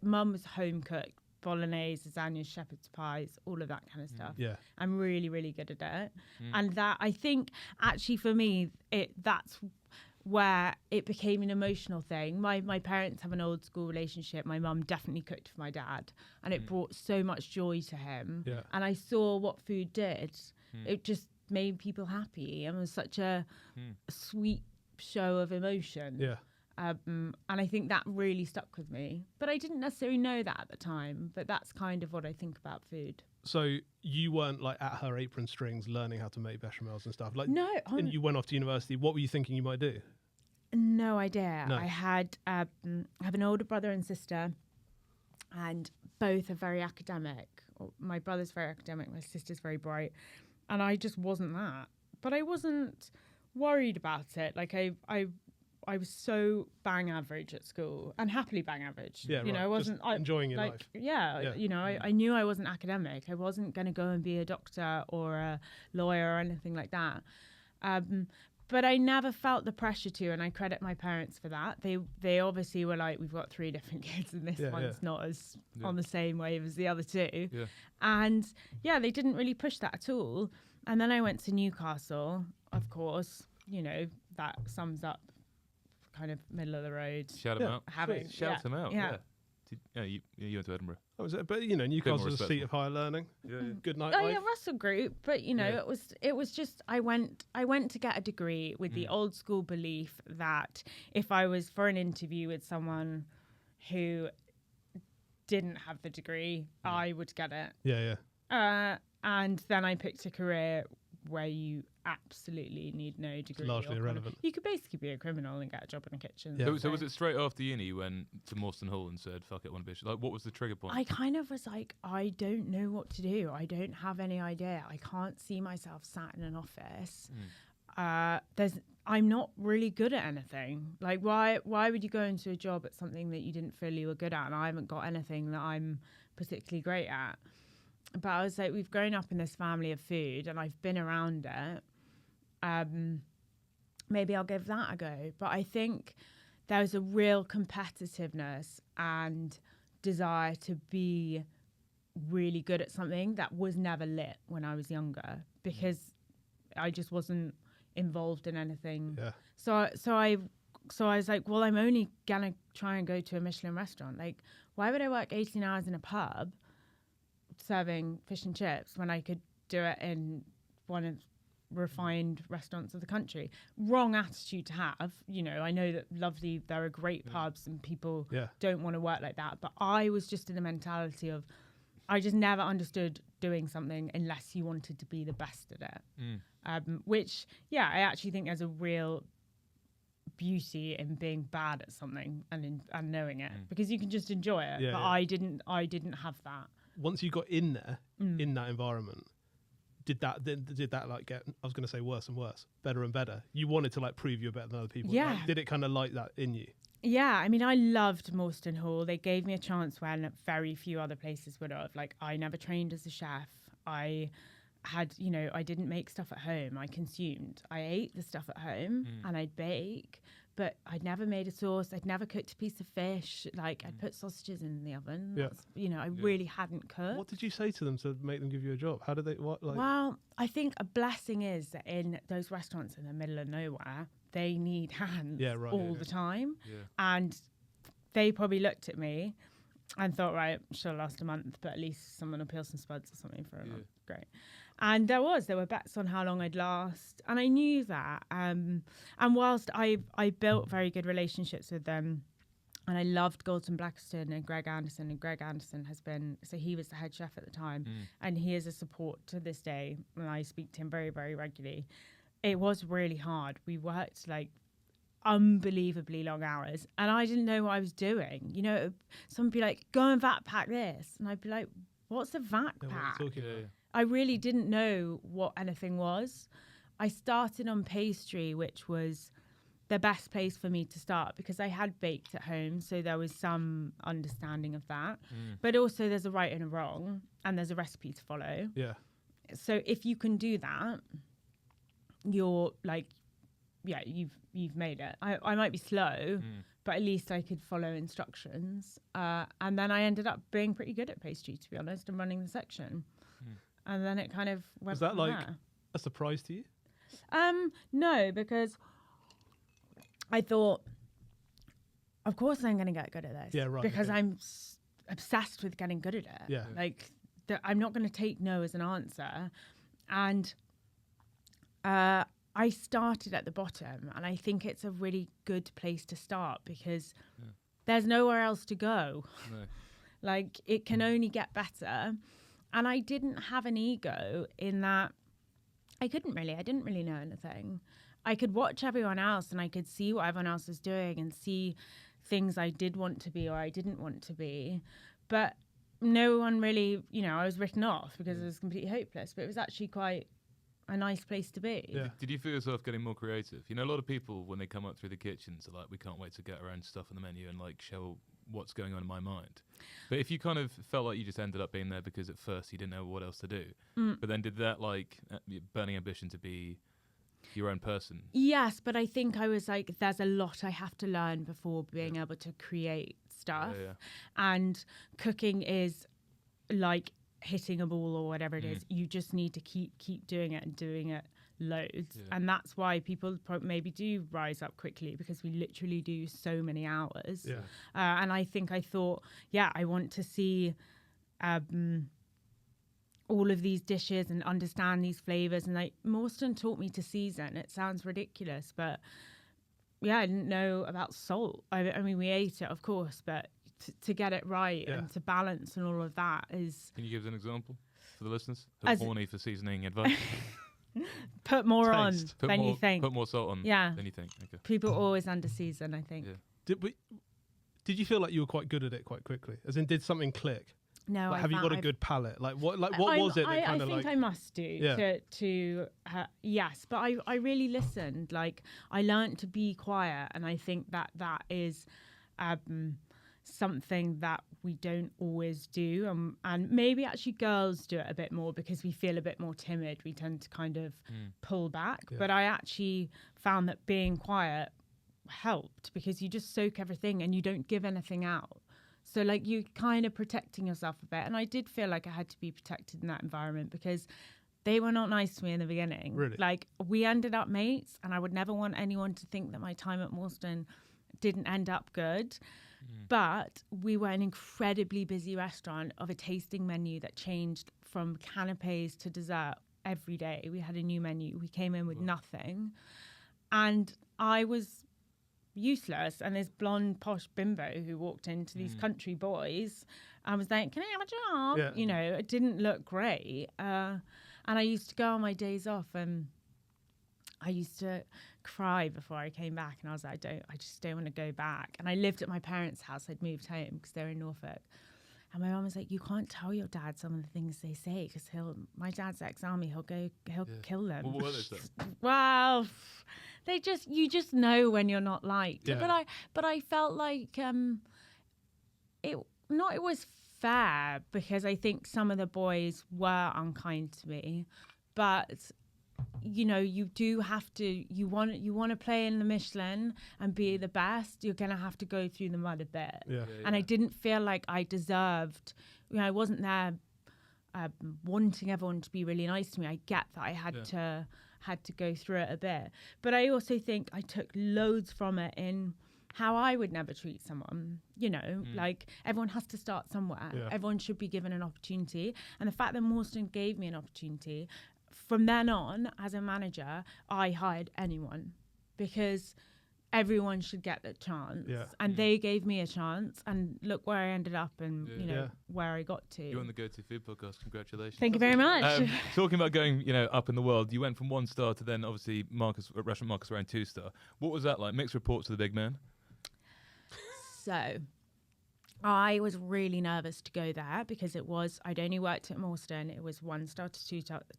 [SPEAKER 3] mum was home cooked, bolognese, lasagna, shepherd's pies, all of that kind of stuff.
[SPEAKER 2] Yeah.
[SPEAKER 3] I'm really, really good at it. And that, I think, actually for me, that's where it became an emotional thing. My parents have an old school relationship. My mum definitely cooked for my dad, and it brought so much joy to him.
[SPEAKER 2] Yeah.
[SPEAKER 3] And I saw what food did. It just made people happy, and was such a sweet show of emotion.
[SPEAKER 2] Yeah.
[SPEAKER 3] And I think that really stuck with me. But I didn't necessarily know that at the time, but that's kind of what I think about food.
[SPEAKER 2] So you weren't like at her apron strings learning how to make bechamels and stuff? Like,
[SPEAKER 3] No.
[SPEAKER 2] And you went off to university. What were you thinking you might do?
[SPEAKER 3] No idea.
[SPEAKER 2] No.
[SPEAKER 3] I had I have an older brother and sister, and both are very academic. My brother's very academic, my sister's very bright, and I just wasn't that. But I wasn't worried about it. Like I was so bang average at school, and happily bang average.
[SPEAKER 2] Yeah, right.
[SPEAKER 3] I wasn't
[SPEAKER 2] enjoying your
[SPEAKER 3] like,
[SPEAKER 2] life.
[SPEAKER 3] Yeah. I knew I wasn't academic. I wasn't going to go and be a doctor or a lawyer or anything like that. But I never felt the pressure to, and I credit my parents for that. They obviously were like, we've got 3 different kids, and this one's not as on the same wave as the other 2.
[SPEAKER 1] Yeah.
[SPEAKER 3] And they didn't really push that at all. And then I went to Newcastle, of course. That sums up kind of middle of the road.
[SPEAKER 1] Shout them out. Shout them out.
[SPEAKER 3] Yeah.
[SPEAKER 1] You went to Edinburgh.
[SPEAKER 2] That was it. But Newcastle's a seat of higher learning.
[SPEAKER 1] Yeah.
[SPEAKER 2] Good night.
[SPEAKER 3] Oh yeah, Russell Group. But it was just I went to get a degree with the old school belief that if I was for an interview with someone who didn't have the degree, I would get it.
[SPEAKER 2] Yeah.
[SPEAKER 3] And then I picked a career where you absolutely need no degree.
[SPEAKER 2] It's largely irrelevant.
[SPEAKER 3] You could basically be a criminal and get a job in a kitchen.
[SPEAKER 2] Yeah.
[SPEAKER 1] So was it straight after uni you went to Mawston Hall and said, fuck it, I want to be a chef? Like, what was the trigger point?
[SPEAKER 3] I kind of was like, I don't know what to do. I don't have any idea. I can't see myself sat in an office. I'm not really good at anything. Like, why would you go into a job at something that you didn't feel you were good at? And I haven't got anything that I'm particularly great at. But I was like, we've grown up in this family of food, and I've been around it. Maybe I'll give that a go. But I think there's a real competitiveness and desire to be really good at something that was never lit when I was younger, because I just wasn't involved in anything.
[SPEAKER 2] Yeah.
[SPEAKER 3] So I was like, well, I'm only gonna try and go to a Michelin restaurant. Like, why would I work 18 hours in a pub serving fish and chips when I could do it in one of refined restaurants of the country? Wrong attitude to have. I know that there are great pubs and people don't want to work like that, but I was just in the mentality of I just never understood doing something unless you wanted to be the best at it. Which I actually think there's a real beauty in being bad at something and knowing it, because you can just enjoy it. I didn't have that.
[SPEAKER 2] Once you got in there, in that environment, did that like get, I was going to say worse and worse, better and better? You wanted to like prove you're better than other people.
[SPEAKER 3] Yeah.
[SPEAKER 2] Like, did it kind of light that in you?
[SPEAKER 3] Yeah, I mean, I loved Morstan Hall. They gave me a chance when very few other places would have. Like, I never trained as a chef. I had, I didn't make stuff at home. I consumed. I ate the stuff at home and I'd bake, but I'd never made a sauce. I'd never cooked a piece of fish. Like, I'd put sausages in the oven.
[SPEAKER 2] Yeah.
[SPEAKER 3] I really hadn't cooked.
[SPEAKER 2] What did you say to them to make them give you a job? How did they,
[SPEAKER 3] Well, I think a blessing is that in those restaurants in the middle of nowhere, they need hands all the time. Yeah. And they probably looked at me and thought, right, she'll last a month, but at least someone will peel some spuds or something for a month. Great. And there were bets on how long I'd last. And I knew that. And whilst I built very good relationships with them, and I loved Galton Blackiston and Greg Anderson has been, so he was the head chef at the time, and he is a support to this day, and I speak to him very, very regularly. It was really hard. We worked like unbelievably long hours, and I didn't know what I was doing. Someone would be like, go and vat pack this, and I'd be like, what's a vat pack? I really didn't know what anything was. I started on pastry, which was the best place for me to start because I had baked at home, so there was some understanding of that. But also there's a right and a wrong, and there's a recipe to follow. Yeah. So if you can do that, you're like, you've made it. I might be slow, but at least I could follow instructions. And then I ended up being pretty good at pastry, to be honest, and running the section. And then it kind of went.
[SPEAKER 2] Was that like
[SPEAKER 3] there.
[SPEAKER 2] A surprise to you?
[SPEAKER 3] No, because I thought, of course I'm going to get good at this.
[SPEAKER 2] Yeah, right.
[SPEAKER 3] Because I'm obsessed with getting good at it.
[SPEAKER 2] Yeah.
[SPEAKER 3] Like, I'm not going to take no as an answer. And I started at the bottom, and I think it's a really good place to start because there's nowhere else to go. No. Like, it can only get better. And I didn't have an ego in that I didn't really know anything. I could watch everyone else and I could see what everyone else was doing and see things I did want to be or I didn't want to be. But no one really, I was written off because it was completely hopeless. But it was actually quite a nice place to be.
[SPEAKER 1] Yeah. Did you feel yourself getting more creative? A lot of people, when they come up through the kitchens, are like, we can't wait to get our own stuff on the menu and like show what's going on in my mind. But if you kind of felt like you just ended up being there because at first you didn't know what else to do, but then did that like burning ambition to be your own person? Yes,
[SPEAKER 3] but I think I was like, there's a lot I have to learn before being able to create stuff. And cooking is like hitting a ball or whatever it is. You just need to keep doing it and doing it loads. And that's why people maybe do rise up quickly, because we literally do so many hours. And I thought, I want to see all of these dishes and understand these flavors. And like Morstan taught me to season. It sounds ridiculous, but I didn't know about salt. I mean, we ate it, of course, but to get it right and to balance and all of that is...
[SPEAKER 1] Can you give us an example for the listeners who are horny for seasoning advice?
[SPEAKER 3] Put more on than you think.
[SPEAKER 1] Put more salt on than you think. Okay.
[SPEAKER 3] People always under-season, I think.
[SPEAKER 2] Yeah. Did you feel like you were quite good at it quite quickly? As in, did something click?
[SPEAKER 3] No,
[SPEAKER 2] like, have you got a good palate? Like what was it that kind of like...
[SPEAKER 3] I think I must do yes, but I really listened. Like, I learned to be quiet, and I think that is something that we don't always do. And maybe actually girls do it a bit more because we feel a bit more timid. We tend to kind of pull back. Yeah. But I actually found that being quiet helped because you just soak everything and you don't give anything out. So like you're kind of protecting yourself a bit. And I did feel like I had to be protected in that environment because they were not nice to me in the beginning.
[SPEAKER 2] Really?
[SPEAKER 3] Like, we ended up mates, and I would never want anyone to think that my time at Morstan didn't end up good. But we were an incredibly busy restaurant of a tasting menu that changed from canapes to dessert every day. We had a new menu. We came in with nothing. And I was useless. And this blonde, posh bimbo who walked into these country boys and was like, can I have a job? Yeah. You know, it didn't look great. And I used to go on my days off and I used to cry before I came back, and I was like, I just don't want to go back. And I lived at my parents' house. I'd moved home because they're in Norfolk. And my mum was like, you can't tell your dad some of the things they say because my dad's ex-army, he'll kill them.
[SPEAKER 1] Well, what were they saying?
[SPEAKER 3] Well, you just know when you're not liked.
[SPEAKER 2] Yeah.
[SPEAKER 3] But I felt like it was fair because I think some of the boys were unkind to me, but you do have to, you want to play in the Michelin and be the best, you're going to have to go through the mud a bit. And I didn't feel like I deserved, I wasn't there wanting everyone to be really nice to me. I get that I had to go through it a bit, but I also think I took loads from it in how I would never treat someone, like everyone has to start somewhere. Everyone should be given an opportunity. And the fact that Austen gave me an opportunity, from then on, as a manager, I hired anyone because everyone should get the chance. And they gave me a chance, and look where I ended up and, where I got to.
[SPEAKER 1] You're on the Go-To Food podcast. Congratulations.
[SPEAKER 3] Thank you very much.
[SPEAKER 1] Talking about going, up in the world, you went from 1-star to then obviously Restaurant Marcus around 2-star. What was that like? Mixed reports of the big man.
[SPEAKER 3] So I was really nervous to go there because I'd only worked at Austen. It was 1-star to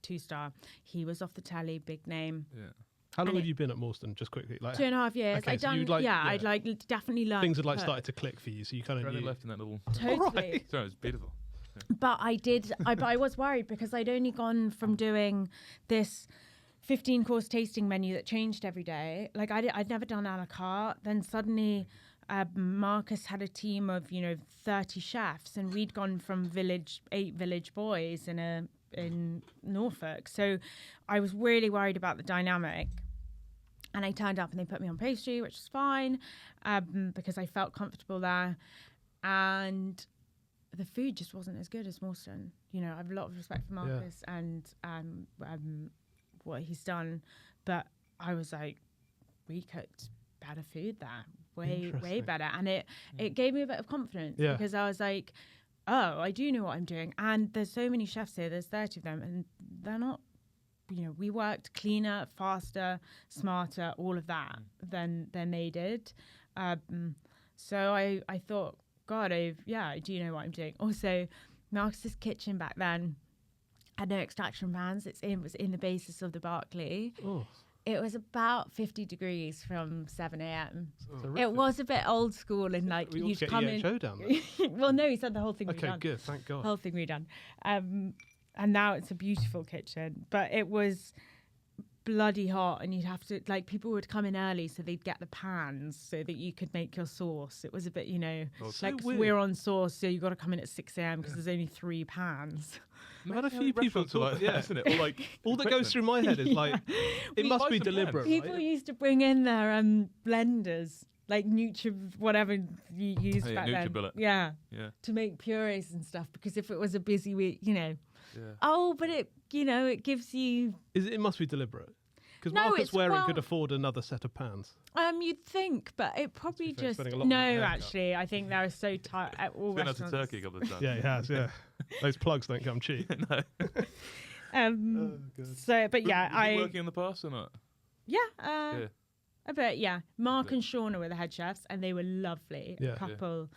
[SPEAKER 3] 2-star. He was off the telly, big name.
[SPEAKER 1] Yeah.
[SPEAKER 2] How long had you been at Austen, just quickly?
[SPEAKER 3] 2.5 years.
[SPEAKER 2] Okay,
[SPEAKER 3] I'd
[SPEAKER 2] so
[SPEAKER 3] done, I'd definitely learned.
[SPEAKER 2] Things had started to click for you, so you kind of knew.
[SPEAKER 1] left in that little...
[SPEAKER 3] Totally.
[SPEAKER 1] Sorry, it was beautiful. Yeah.
[SPEAKER 3] But I was worried because I'd only gone from doing this 15-course tasting menu that changed every day. Like I'd never done a la carte. Then suddenly Marcus had a team of 30 chefs, and we'd gone from 8 village boys in Norfolk. So I was really worried about the dynamic. And I turned up and they put me on pastry, which was fine, because I felt comfortable there. And the food just wasn't as good as Austen. I have a lot of respect for Marcus and what he's done. But I was like, we cooked better food there, way better. And it gave me a bit of confidence because I was like, oh, I do know what I'm doing. And there's so many chefs here, there's 30 of them, and they're not, we worked cleaner, faster, smarter, all of that than they did. So I thought, God, I do know what I'm doing. Also, Marcus's kitchen back then had no extraction pans. It was in the basis of the Barclay.
[SPEAKER 2] Oh.
[SPEAKER 3] It was about 50 degrees from 7 a.m.
[SPEAKER 2] Oh.
[SPEAKER 3] It was a bit old school, and
[SPEAKER 2] you'd come in. Down there.
[SPEAKER 3] Well, no, he said the whole thing redone.
[SPEAKER 2] Okay, good, thank God.
[SPEAKER 3] Whole thing redone. And now it's a beautiful kitchen, but it was bloody hot, and you'd have to, people would come in early so they'd get the pans so that you could make your sauce. It was a bit, we're on sauce, so you got to come in at 6 a.m. because there's only 3 pans.
[SPEAKER 2] I've had a few people talk,
[SPEAKER 1] isn't it? Or
[SPEAKER 2] all that goes through my head is it must be deliberate.
[SPEAKER 3] People used to bring in their blenders, like whatever you used back then. Yeah, to make purees and stuff, because if it was a busy week, Oh, but it gives you...
[SPEAKER 2] It must be deliberate. Because Marcus Waring could afford another set of pans.
[SPEAKER 3] You'd think, but it probably just... actually, I think they're so tight at all restaurants.
[SPEAKER 1] Been out to Turkey a couple of times.
[SPEAKER 2] Yeah, he has, Those plugs don't come cheap.
[SPEAKER 1] No.
[SPEAKER 3] So, but yeah,
[SPEAKER 1] was he working in the past or not?
[SPEAKER 3] Yeah, a bit, yeah. Mark and Shauna were the head chefs, and they were lovely. A couple.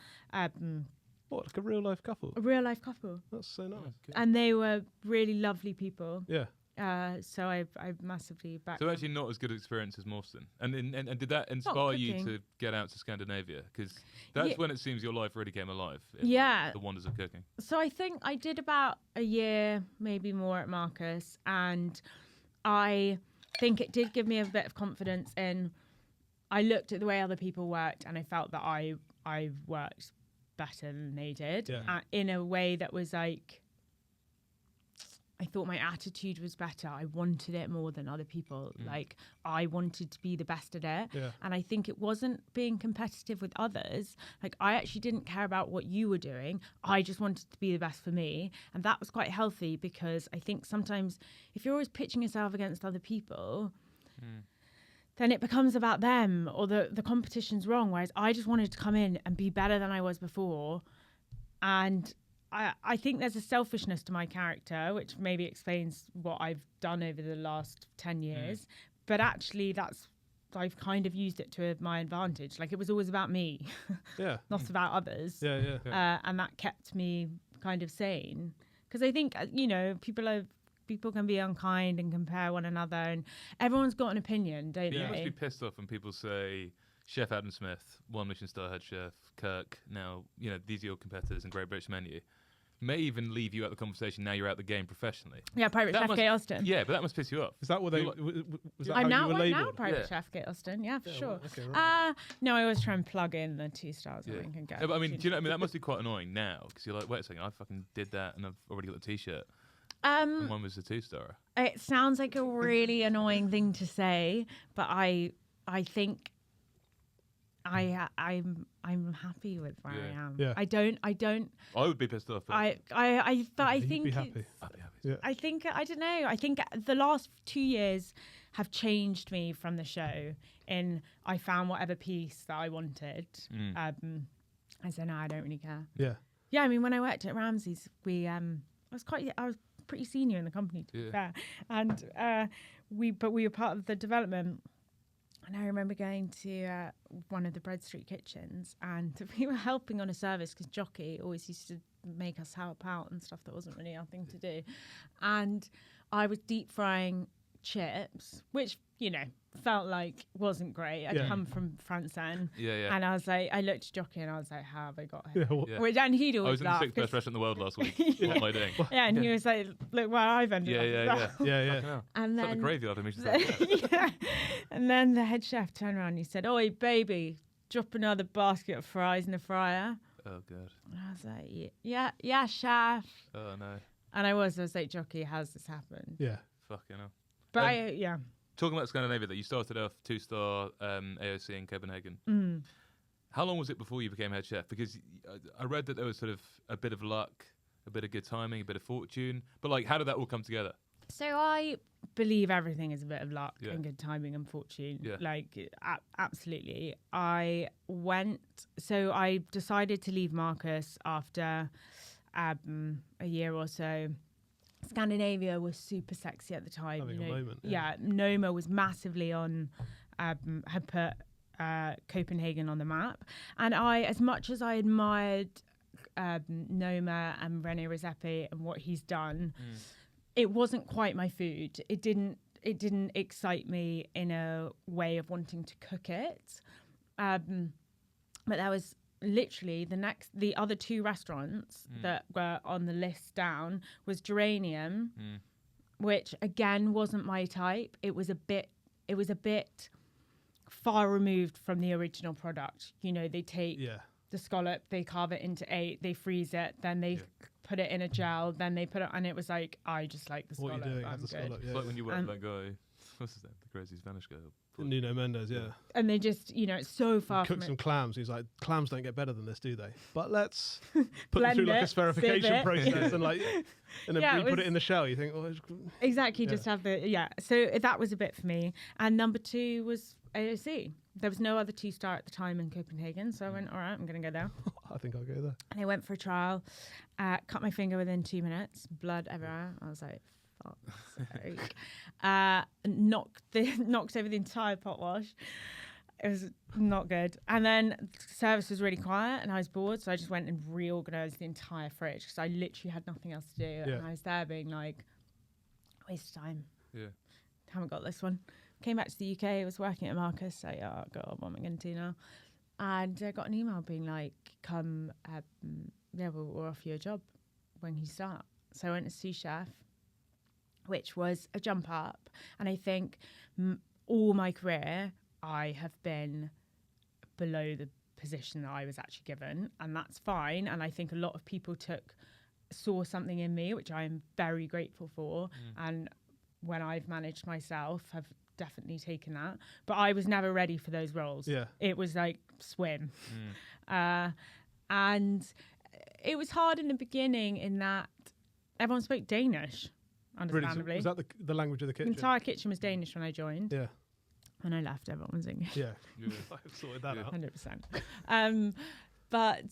[SPEAKER 2] What, like a real life couple?
[SPEAKER 3] A real life couple.
[SPEAKER 2] That's so nice.
[SPEAKER 3] And they were really lovely people.
[SPEAKER 2] Yeah.
[SPEAKER 3] So I massively backed
[SPEAKER 1] So actually not as good an experience as Austen. And did that inspire you to get out to Scandinavia? Because that's when it seems your life really came alive. The wonders of cooking.
[SPEAKER 3] So I think I did about a year, maybe more at Marcus. And I think it did give me a bit of confidence in... I looked at the way other people worked, and I felt that I worked better than they did. In a way that was like... I thought my attitude was better. I wanted it more than other people. I wanted to be the best at it. And I think it wasn't being competitive with others. I actually didn't care about what you were doing. I just wanted to be the best for me. And that was quite healthy, because I think sometimes if you're always pitching yourself against other people, then it becomes about them, or the competition's wrong. Whereas I just wanted to come in and be better than I was before. And I think there's a selfishness to my character, which maybe explains what I've done over the last 10 years. But actually, that's I've kind of used it to my advantage. Like, it was always about me, not about others. And that kept me kind of sane. Because I think, people can be unkind and compare one another, and everyone's got an opinion, don't they?
[SPEAKER 1] You must be pissed off when people say Chef Adam Smith, 1 Michelin star head chef, Kirk, now, these are your competitors in Great British Menu. May even leave you out the conversation now you're out the game professionally.
[SPEAKER 3] Yeah, Private Chef Kate Austen.
[SPEAKER 1] Yeah, but that must piss you off.
[SPEAKER 2] Is that what they... Was that
[SPEAKER 3] I'm
[SPEAKER 2] how you were labelled?
[SPEAKER 3] now Private Chef Kate Austen, for sure.
[SPEAKER 2] Well, okay, right.
[SPEAKER 3] No, I always try and plug in the 2 stars. I think, and get
[SPEAKER 1] but I mean, do you know what I mean? That must be quite annoying now, because you're like, wait a second, I fucking did that and I've already got the T-shirt. And one was the 2-star.
[SPEAKER 3] It sounds like a really annoying thing to say, but I think I'm happy with where I am.
[SPEAKER 2] Yeah.
[SPEAKER 3] I don't.
[SPEAKER 1] I would be pissed off.
[SPEAKER 3] But I think
[SPEAKER 2] be happy.
[SPEAKER 1] I'd be happy.
[SPEAKER 2] Yeah.
[SPEAKER 3] I think, I don't know. I think the last 2 years have changed me from the show. In I found whatever piece that I wanted. I said, no, I don't really care.
[SPEAKER 2] Yeah.
[SPEAKER 3] Yeah. I mean, when I worked at Ramsay's, I was pretty senior in the company, to be fair, and we were part of the development. And I remember going to one of the Bread Street kitchens, and we were helping on a service because Jockey always used to make us help out and stuff that wasn't really our thing to do. And I was deep frying chips, which, felt like wasn't great. I'd come from Francen. And I was like, I looked at Jockey and I was like, how have I got here? And he'd
[SPEAKER 1] I
[SPEAKER 3] always
[SPEAKER 1] was in
[SPEAKER 3] laugh.
[SPEAKER 1] the 6th best restaurant in the world last week. What am I doing?
[SPEAKER 3] And he was like, look where I've ended up.
[SPEAKER 2] Yeah.
[SPEAKER 3] And
[SPEAKER 1] it's
[SPEAKER 3] then
[SPEAKER 1] like the graveyard image.
[SPEAKER 3] And then the head chef turned around and he said, oi, baby, drop another basket of fries in the fryer.
[SPEAKER 1] Oh, God.
[SPEAKER 3] And I was like, yeah, chef.
[SPEAKER 1] Oh, no.
[SPEAKER 3] And I was like, Jockey, how's this happened?
[SPEAKER 2] Yeah.
[SPEAKER 1] Fucking hell.
[SPEAKER 3] But
[SPEAKER 1] Talking about Scandinavia, that you started off 2-star AOC in Copenhagen. How long was it before you became head chef? Because I read that there was sort of a bit of luck, a bit of good timing, a bit of fortune. But, like, how did that all come together?
[SPEAKER 3] So I believe everything is a bit of luck and good timing and fortune.
[SPEAKER 1] Yeah.
[SPEAKER 3] Like, absolutely. I decided to leave Marcus after a year or so. Scandinavia was super sexy at the time.
[SPEAKER 2] Having a moment.
[SPEAKER 3] Noma was massively on, had put Copenhagen on the map. And as much as I admired Noma and René Redzepi and what he's done, it wasn't quite my food. It didn't excite me in a way of wanting to cook it. But that was literally the other 2 restaurants that were on the list down was Geranium, which again wasn't my type. It was a bit far removed from the original product. They take the scallop, they carve it into 8, they freeze it, then they put it in a gel, then they put it, and it was like, I just like the scallop.
[SPEAKER 2] What are you doing?
[SPEAKER 3] I'm
[SPEAKER 2] The
[SPEAKER 3] good.
[SPEAKER 2] scallop,
[SPEAKER 1] It's like when you work with that guy, what's his name? The crazy Spanish guy.
[SPEAKER 2] Nuno Mendes,
[SPEAKER 3] And they just, it's so far
[SPEAKER 2] cook
[SPEAKER 3] from
[SPEAKER 2] some
[SPEAKER 3] it.
[SPEAKER 2] clams. He's like, clams don't get better than this, do they? But let's put them
[SPEAKER 3] Blend
[SPEAKER 2] through like a
[SPEAKER 3] it,
[SPEAKER 2] spherification
[SPEAKER 3] sieve it.
[SPEAKER 2] process and then put it in the shell. You think,
[SPEAKER 3] Exactly, just have so that was a bit for me. And number 2 was AOC. There was no other 2-star at the time in Copenhagen, so I went, all right, I'm going to go there.
[SPEAKER 2] I think I'll go there.
[SPEAKER 3] And I went for a trial, cut my finger within 2 minutes, blood everywhere. I was like, fuck's sake. Knocked over the entire pot wash. It was not good. And then service was really quiet and I was bored, so I just went and reorganised the entire fridge because I literally had nothing else to do. And I was there being like, waste of time.
[SPEAKER 1] Yeah.
[SPEAKER 3] Haven't got this one. Came back to the UK, I was working at Marcus, so oh God, what am I going to do now? And I got an email being like, come, we'll offer you a job when you start. So I went as sous chef, which was a jump up. And I think all my career, I have been below the position that I was actually given, and that's fine. And I think a lot of people saw something in me, which I am very grateful for. And when I've managed myself, have definitely taken that. But I was never ready for those roles. Yeah. It was like swim. And it was hard in the beginning in that everyone spoke Danish, understandably.
[SPEAKER 2] Really? Was that the language of the kitchen?
[SPEAKER 3] The entire kitchen was Danish when I joined.
[SPEAKER 2] Yeah.
[SPEAKER 3] When I left, everyone was English.
[SPEAKER 2] Yeah. I've sorted that out.
[SPEAKER 3] 100%. But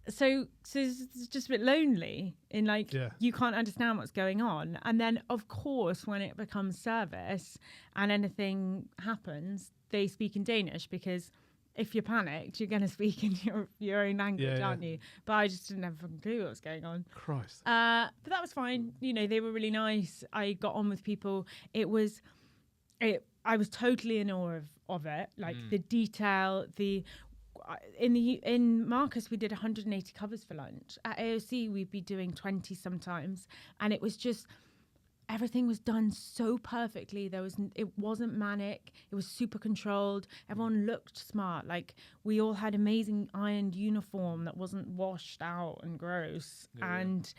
[SPEAKER 3] so it's just a bit lonely in like you can't understand what's going on. And then of course when it becomes service and anything happens, they speak in Danish, because if you're panicked, you're going to speak in your own language, aren't you? But I just didn't have a fucking clue what was going on.
[SPEAKER 2] Christ.
[SPEAKER 3] But that was fine. You know, they were really nice. I got on with people. I was totally in awe of it. Like the detail, in Marcus we did 180 covers for lunch. At AOC we'd be doing 20 sometimes, and it was just everything was done so perfectly. It wasn't manic. It was super controlled. Everyone looked smart. Like we all had amazing ironed uniform that wasn't washed out and gross. And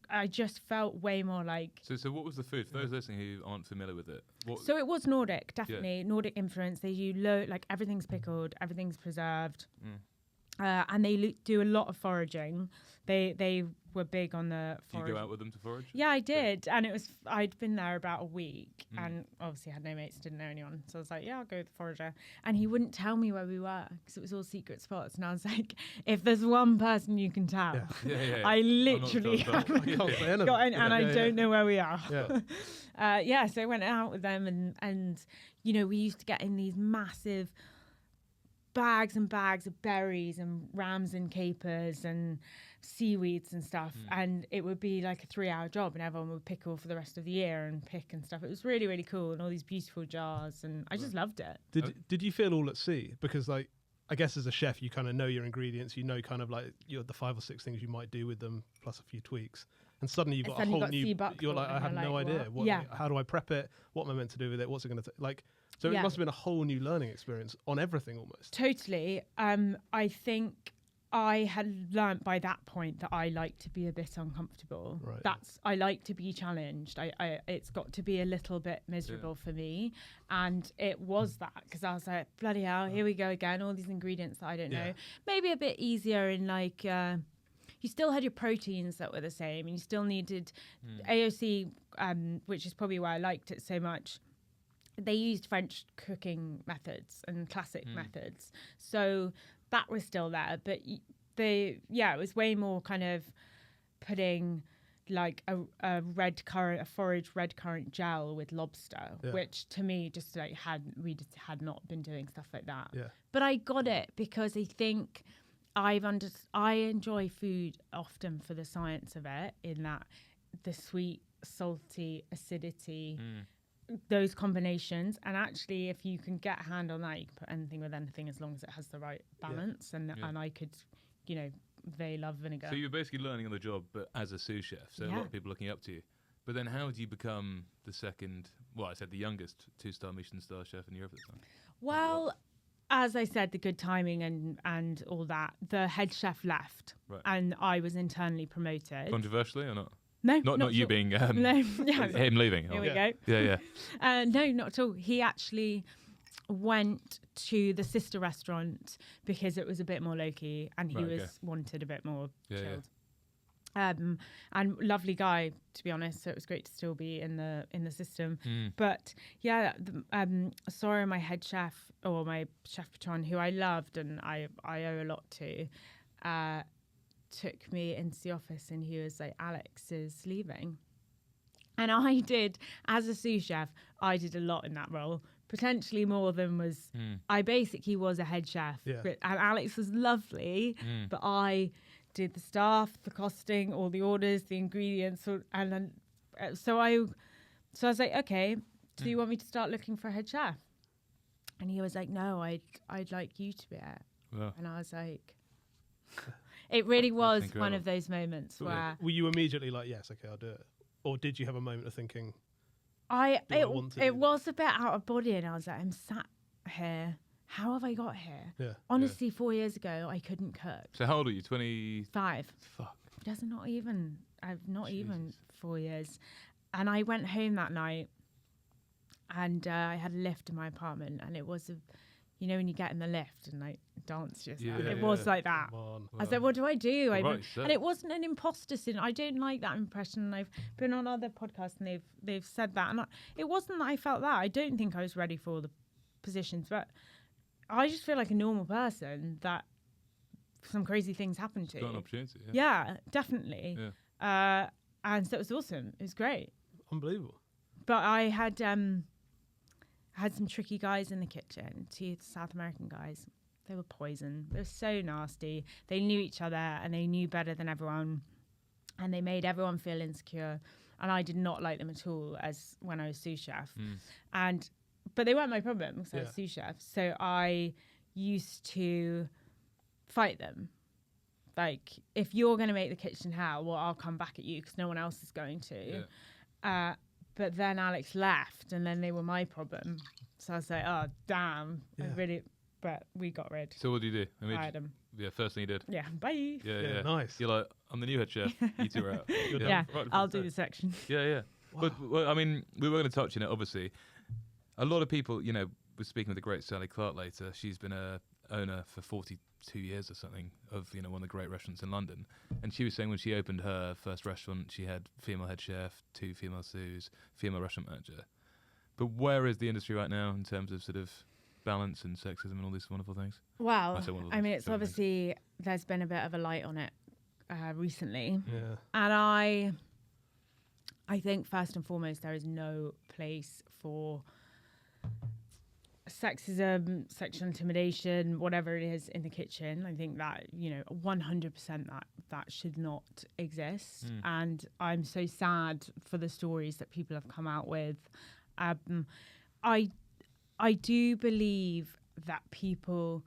[SPEAKER 3] I just felt way more like.
[SPEAKER 1] So what was the food for those listening who aren't familiar with it?
[SPEAKER 3] So it was Nordic, definitely Nordic influence. They do like everything's pickled, everything's preserved, and they do a lot of foraging. They were big on the forage.
[SPEAKER 1] Do you go out with them to forage?
[SPEAKER 3] Yeah, I did. And I'd been there about a week and obviously had no mates, didn't know anyone. So I was like, yeah, I'll go with the forager. And he wouldn't tell me where we were because it was all secret spots. And I was like, if there's one person you can tell, I literally haven't got in, and I don't know where we are. So I went out with them and, you know, we used to get in these massive bags and bags of berries and ramson capers and seaweeds and stuff, and it would be like a 3-hour job, and everyone would pickle for the rest of the year and pick and stuff. It was really, really cool, and all these beautiful jars, and I just loved it.
[SPEAKER 2] Did you feel all at sea? Because like, I guess as a chef you kind of know your ingredients, you know kind of like the 5 or 6 things you might do with them plus a few tweaks, and suddenly you've got a whole new, you're like, I have no idea how do I prep it, what am I meant to do with it, what's it going to like. So it must have been a whole new learning experience on everything almost. Totally.
[SPEAKER 3] I think I had learnt by that point that I like to be a bit uncomfortable. Right. I like to be challenged. It's got to be a little bit miserable for me. And it was that, because I was like, bloody hell, here we go again. All these ingredients that I don't know. Maybe a bit easier in like, you still had your proteins that were the same, and you still needed AOC, which is probably why I liked it so much. They used French cooking methods and classic methods. So that was still there. But it was way more kind of putting like a forage red currant gel with lobster, which to me just like we just had not been doing stuff like that. Yeah. But I got it because I think I enjoy food often for the science of it, in that the sweet, salty, acidity, those combinations. And actually, if you can get a hand on that, you can put anything with anything as long as it has the right balance. And I could, you know, they love vinegar.
[SPEAKER 1] So you're basically learning on the job, but as a sous chef. So a lot of people looking up to you. But then how do you become the youngest 2-star Michelin star chef in Europe at the time?
[SPEAKER 3] Well, as I said, the good timing and all that, the head chef left, and I was internally promoted.
[SPEAKER 1] Controversially or not?
[SPEAKER 3] No,
[SPEAKER 1] not you being him leaving.
[SPEAKER 3] Here we go.
[SPEAKER 1] Yeah.
[SPEAKER 3] No, not at all. He actually went to the sister restaurant because it was a bit more low-key, and he wanted a bit more chilled. And lovely guy, to be honest. So it was great to still be in the system. But Sora, my head chef, or my chef patron, who I loved and I owe a lot to, took me into the office, and he was like, Alex is leaving. And I did, as a sous chef, I did a lot in that role, potentially more than was, I basically was a head chef. And Alex was lovely, but I did the staff, the costing, all the orders, the ingredients. And then, so I was like, okay, do you want me to start looking for a head chef? And he was like, no, I'd like you to be it. Wow. And I was like... It really was one of those moments where...
[SPEAKER 2] Were you immediately like, yes, okay, I'll do it? Or did you have a moment of thinking...
[SPEAKER 3] It was a bit out of body, and I was like, I'm sat here. How have I got here? Yeah. Honestly, 4 years ago, I couldn't cook.
[SPEAKER 1] So how old are you? 25?
[SPEAKER 3] Fuck. I've not even 4 years. And I went home that night, and I had a lift in my apartment, and it was you know, when you get in the lift and like dance yourself, it was like that. I was like, what do I do? And it wasn't an imposter syndrome. I don't like that impression. I've been on other podcasts and they've said that, and it wasn't that I felt that. I don't think I was ready for all the positions, but I just feel like a normal person that some crazy things happen to.
[SPEAKER 1] Got an opportunity.
[SPEAKER 3] Yeah, definitely.
[SPEAKER 1] Yeah.
[SPEAKER 3] And so it was awesome. It was great.
[SPEAKER 2] Unbelievable.
[SPEAKER 3] But I had some tricky guys in the kitchen, 2 South American guys. They were poison. They were so nasty. They knew each other and they knew better than everyone. And they made everyone feel insecure. And I did not like them at all as when I was sous chef. But they weren't my problem because I was sous chef. So I used to fight them. Like, if you're going to make the kitchen hell, well, I'll come back at you because no one else is going to. Yeah. But then Alex left and then they were my problem. So I was like, oh, damn. Yeah. But we got rid.
[SPEAKER 1] So what do you do?
[SPEAKER 3] Fired him.
[SPEAKER 1] Yeah, first thing you did.
[SPEAKER 3] Yeah, bye.
[SPEAKER 1] Yeah.
[SPEAKER 2] Nice.
[SPEAKER 1] You're like, I'm the new head chef. You two are out.
[SPEAKER 3] Yeah, I'll do the section.
[SPEAKER 1] Yeah. Wow. But, well, I mean, we were going to touch on it, obviously. A lot of people, you know, we're speaking with the great Sally Clark later. She's been a owner for 42 years or something of, you know, one of the great restaurants in London. And she was saying when she opened her first restaurant, she had female head chef, 2 female sous, female restaurant manager. But where is the industry right now in terms of sort of balance and sexism and all these wonderful things?
[SPEAKER 3] Well, I mean, it's obviously, there's been a bit of a light on it recently.
[SPEAKER 2] Yeah.
[SPEAKER 3] And I think first and foremost, there is no place for sexism, sexual intimidation, whatever it is in the kitchen. I think that, you know, 100% that should not exist. And I'm so sad for the stories that people have come out with. I do believe that people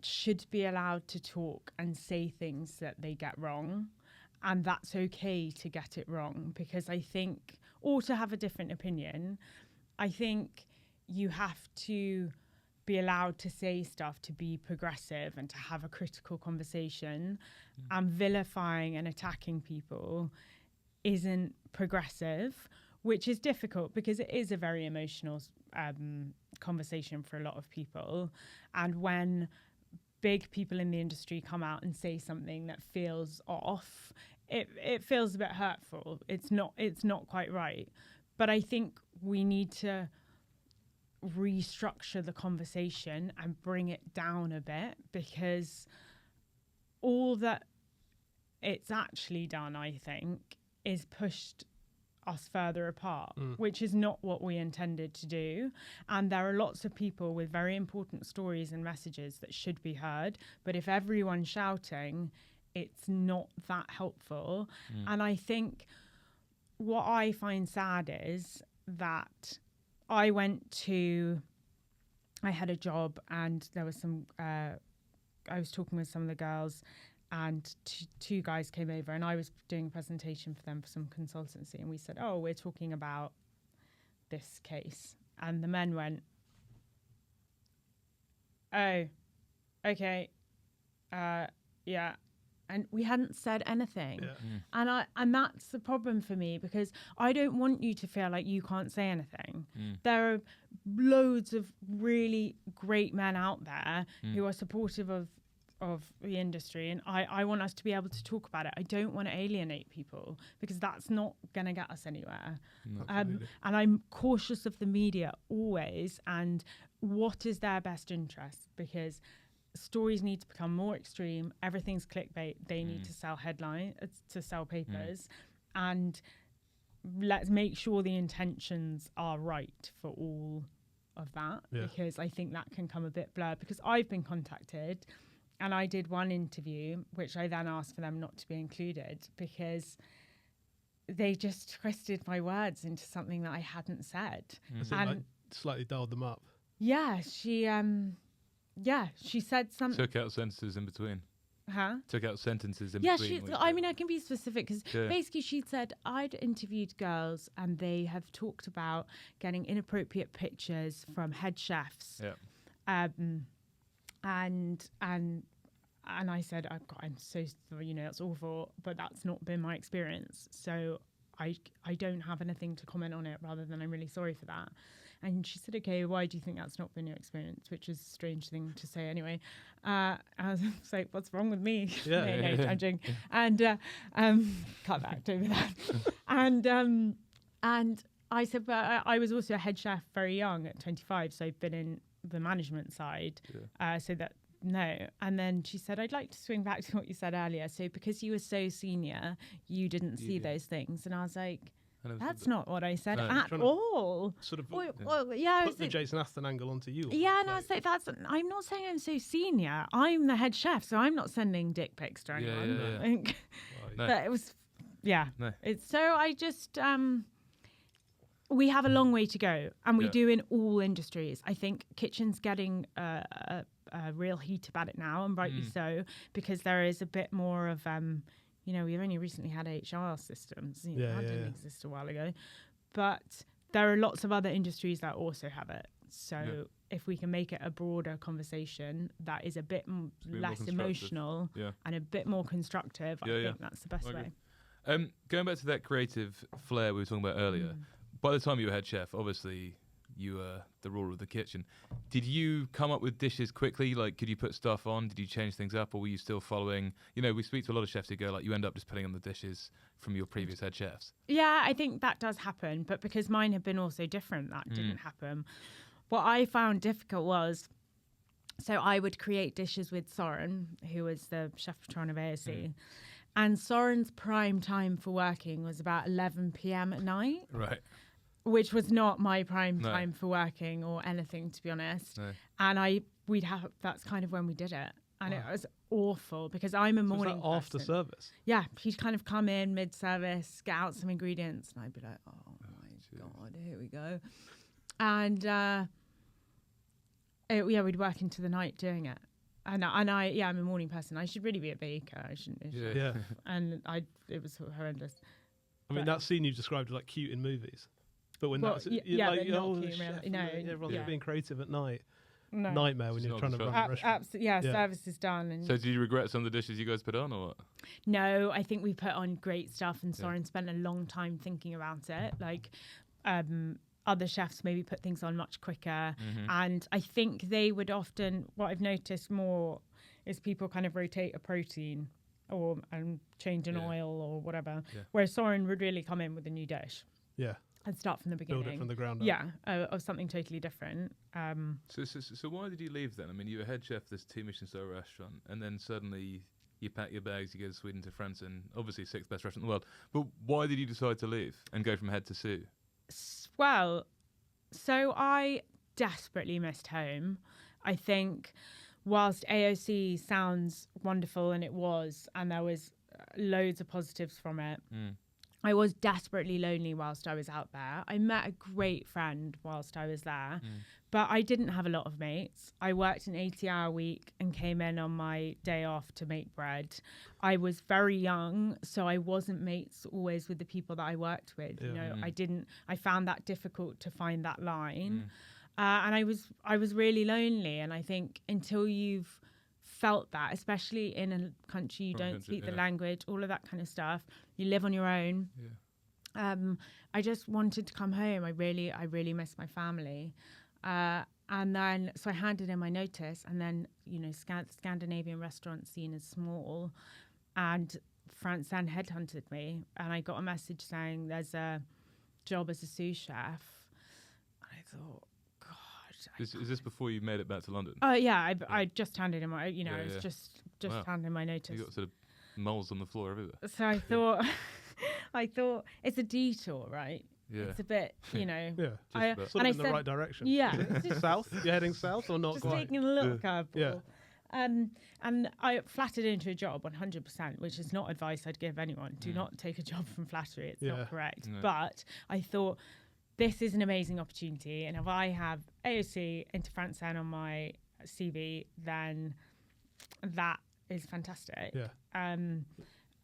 [SPEAKER 3] should be allowed to talk and say things that they get wrong. And that's okay to get it wrong, because I think, or to have a different opinion, I think you have to be allowed to say stuff, to be progressive and to have a critical conversation. And vilifying and attacking people isn't progressive, which is difficult because it is a very emotional conversation for a lot of people. And when big people in the industry come out and say something that feels off, it feels a bit hurtful. It's not quite right. But I think we need to restructure the conversation and bring it down a bit, because all that it's actually done, I think, is pushed us further apart, which is not what we intended to do. And there are lots of people with very important stories and messages that should be heard. But if everyone's shouting, it's not that helpful. And I think what I find sad is that I had a job and there was some, I was talking with some of the girls, and 2 guys came over and I was doing a presentation for them for some consultancy, and we said, oh, we're talking about this case. And the men went, oh, okay, yeah. And we hadn't said anything. Yeah. And that's the problem for me, because I don't want you to feel like you can't say anything. There are loads of really great men out there who are supportive of the industry, and I want us to be able to talk about it. I don't want to alienate people, because that's not going to get us anywhere. And I'm cautious of the media always, and what is their best interest, because stories need to become more extreme. Everything's clickbait. They need to sell headlines, to sell papers, and let's make sure the intentions are right for all of that, because I think that can come a bit blurred. Because I've been contacted, and I did one interview, which I then asked for them not to be included, because they just twisted my words into something that I hadn't said.
[SPEAKER 2] And like slightly dialed them up.
[SPEAKER 3] Yeah, she said something.
[SPEAKER 1] Took out sentences in between.
[SPEAKER 3] Huh?
[SPEAKER 1] Took out sentences in between.
[SPEAKER 3] Yeah, I mean, I can be specific, because basically she said, I'd interviewed girls and they have talked about getting inappropriate pictures from head chefs. Yeah. And I said, oh God, I'm so sorry, you know, it's awful, but that's not been my experience. So I don't have anything to comment on it, rather than I'm really sorry for that. And she said, okay, why do you think that's not been your experience? Which is a strange thing to say anyway. I was like, what's wrong with me? No, I'm joking. And cut that, over that. And I said, but I was also a head chef very young at 25, so I've been in the management side. So no. And then she said, I'd like to swing back to what you said earlier. So because you were so senior, you didn't see those things. And I was like, that's not what I said at all.
[SPEAKER 2] Sort of
[SPEAKER 3] put
[SPEAKER 2] the Jason Aston angle onto you.
[SPEAKER 3] Yeah, and I was like, I'm not saying I'm so senior. I'm the head chef, so I'm not sending dick pics to anyone. But it was, So I just, we have a long way to go, and we do in all industries. I think kitchen's getting a real heat about it now, and rightly so, because there is a bit more of, we've only recently had HR systems. That didn't exist a while ago. But there are lots of other industries that also have it. So if we can make it a broader conversation that is a bit less emotional and a bit more constructive, I think that's the best way.
[SPEAKER 1] Going back to that creative flair we were talking about earlier, by the time you were head chef, obviously you were the ruler of the kitchen. Did you come up with dishes quickly? Like, could you put stuff on? Did you change things up? Or were you still following? We speak to a lot of chefs who go, like, you end up just putting on the dishes from your previous head chefs.
[SPEAKER 3] Yeah, I think that does happen. But because mine have been also different, that didn't happen. What I found difficult was, so I would create dishes with Soren, who was the chef patron of AOC. And Soren's prime time for working was about 11 p.m. at night.
[SPEAKER 1] Right.
[SPEAKER 3] Which was not my prime time for working or anything, to be honest. No. And that's kind of when we ded it. And it was awful because I'm a morning person.
[SPEAKER 2] After service?
[SPEAKER 3] Yeah. He'd kind of come in mid-service, get out some ingredients, and I'd be like, oh my God, here we go. And we'd work into the night doing it. And I'm a morning person. I should really be a baker. I shouldn't.
[SPEAKER 2] Yeah.
[SPEAKER 3] And it was horrendous.
[SPEAKER 2] I mean, that scene you described was like cute in movies. But when everyone's being creative at night. No. Nightmare when you're trying to run a restaurant.
[SPEAKER 3] Service is done. And
[SPEAKER 1] so do you regret some of the dishes you guys put on, or what?
[SPEAKER 3] No, I think we put on great stuff, and Soren spent a long time thinking about it. Like, other chefs maybe put things on much quicker. And I think they would often, what I've noticed more is people kind of rotate a protein and change an oil or whatever, whereas Soren would really come in with a new dish.
[SPEAKER 2] Yeah.
[SPEAKER 3] And start from the beginning.
[SPEAKER 2] Build it from the ground up.
[SPEAKER 3] Yeah, of something totally different.
[SPEAKER 1] So why did you leave then? I mean, you were head chef of this 2 Michelin-star restaurant, and then suddenly you pack your bags, you go to Sweden to Frantzen, obviously 6th best restaurant in the world. But why did you decide to leave and go from head to sous?
[SPEAKER 3] Well, so I desperately missed home. I think whilst AOC sounds wonderful, and it was, and there was loads of positives from it, I was desperately lonely whilst I was out there. I met a great friend whilst I was there, but I didn't have a lot of mates. I worked an 80-hour week and came in on my day off to make bread. I was very young, so I wasn't mates always with the people that I worked with. I found that difficult to find that line. And I was really lonely. And I think until you've felt that, especially in a country you don't speak the language, all of that kind of stuff, you live on your own. I just wanted to come home. I really miss my family. And then, so I handed in my notice, and then, Scandinavian restaurant scene is small, and Frantzen headhunted me, and I got a message saying there's a job as a sous chef. And I thought,
[SPEAKER 1] Is this before you made it back to London?
[SPEAKER 3] Oh yeah, I just handed in my, I was just handing my notice.
[SPEAKER 1] You got sort of moles on the floor everywhere.
[SPEAKER 3] So I thought it's a detour, right? Yeah. It's a bit,
[SPEAKER 2] sort of in the right direction.
[SPEAKER 3] Yeah.
[SPEAKER 2] South? You're heading south or not?
[SPEAKER 3] Just taking a little curveball. Yeah. And I flattered into a job 100%, which is not advice I'd give anyone. Do not take a job from flattery. It's not correct. No. But I thought, this is an amazing opportunity, and if I have AOC into Frantzen on my CV, then that is fantastic.
[SPEAKER 2] Yeah.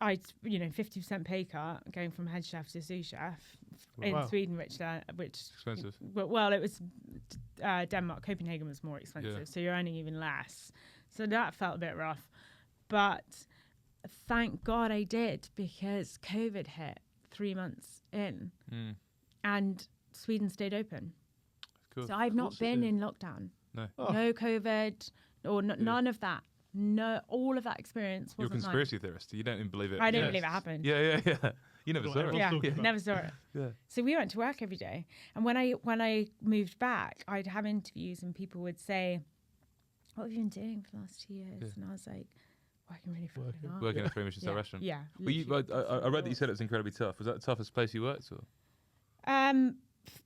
[SPEAKER 3] I 50% pay cut going from head chef to sous chef in Sweden, which
[SPEAKER 1] expensive.
[SPEAKER 3] Well, it was Denmark. Copenhagen was more expensive, so you're earning even less. So that felt a bit rough, but thank God I did, because COVID hit 3 months in, and Sweden stayed open.
[SPEAKER 1] Cool.
[SPEAKER 3] So I've not been in lockdown. No COVID or none of that. No, all of that experience wasn't.
[SPEAKER 1] You're a conspiracy theorist. You don't even believe it.
[SPEAKER 3] I don't believe it happened.
[SPEAKER 1] Yeah. You never saw it.
[SPEAKER 3] Yeah, never saw it. Yeah. So we went to work every day, and when I moved back, I'd have interviews, and people would say, what have you been doing for the last 2 years? And I was like, working really fucking hard.
[SPEAKER 1] Working at a 3 Michelin star restaurant.
[SPEAKER 3] Yeah.
[SPEAKER 1] Well, I read that you said it was incredibly tough. Was that the toughest place you worked? Or?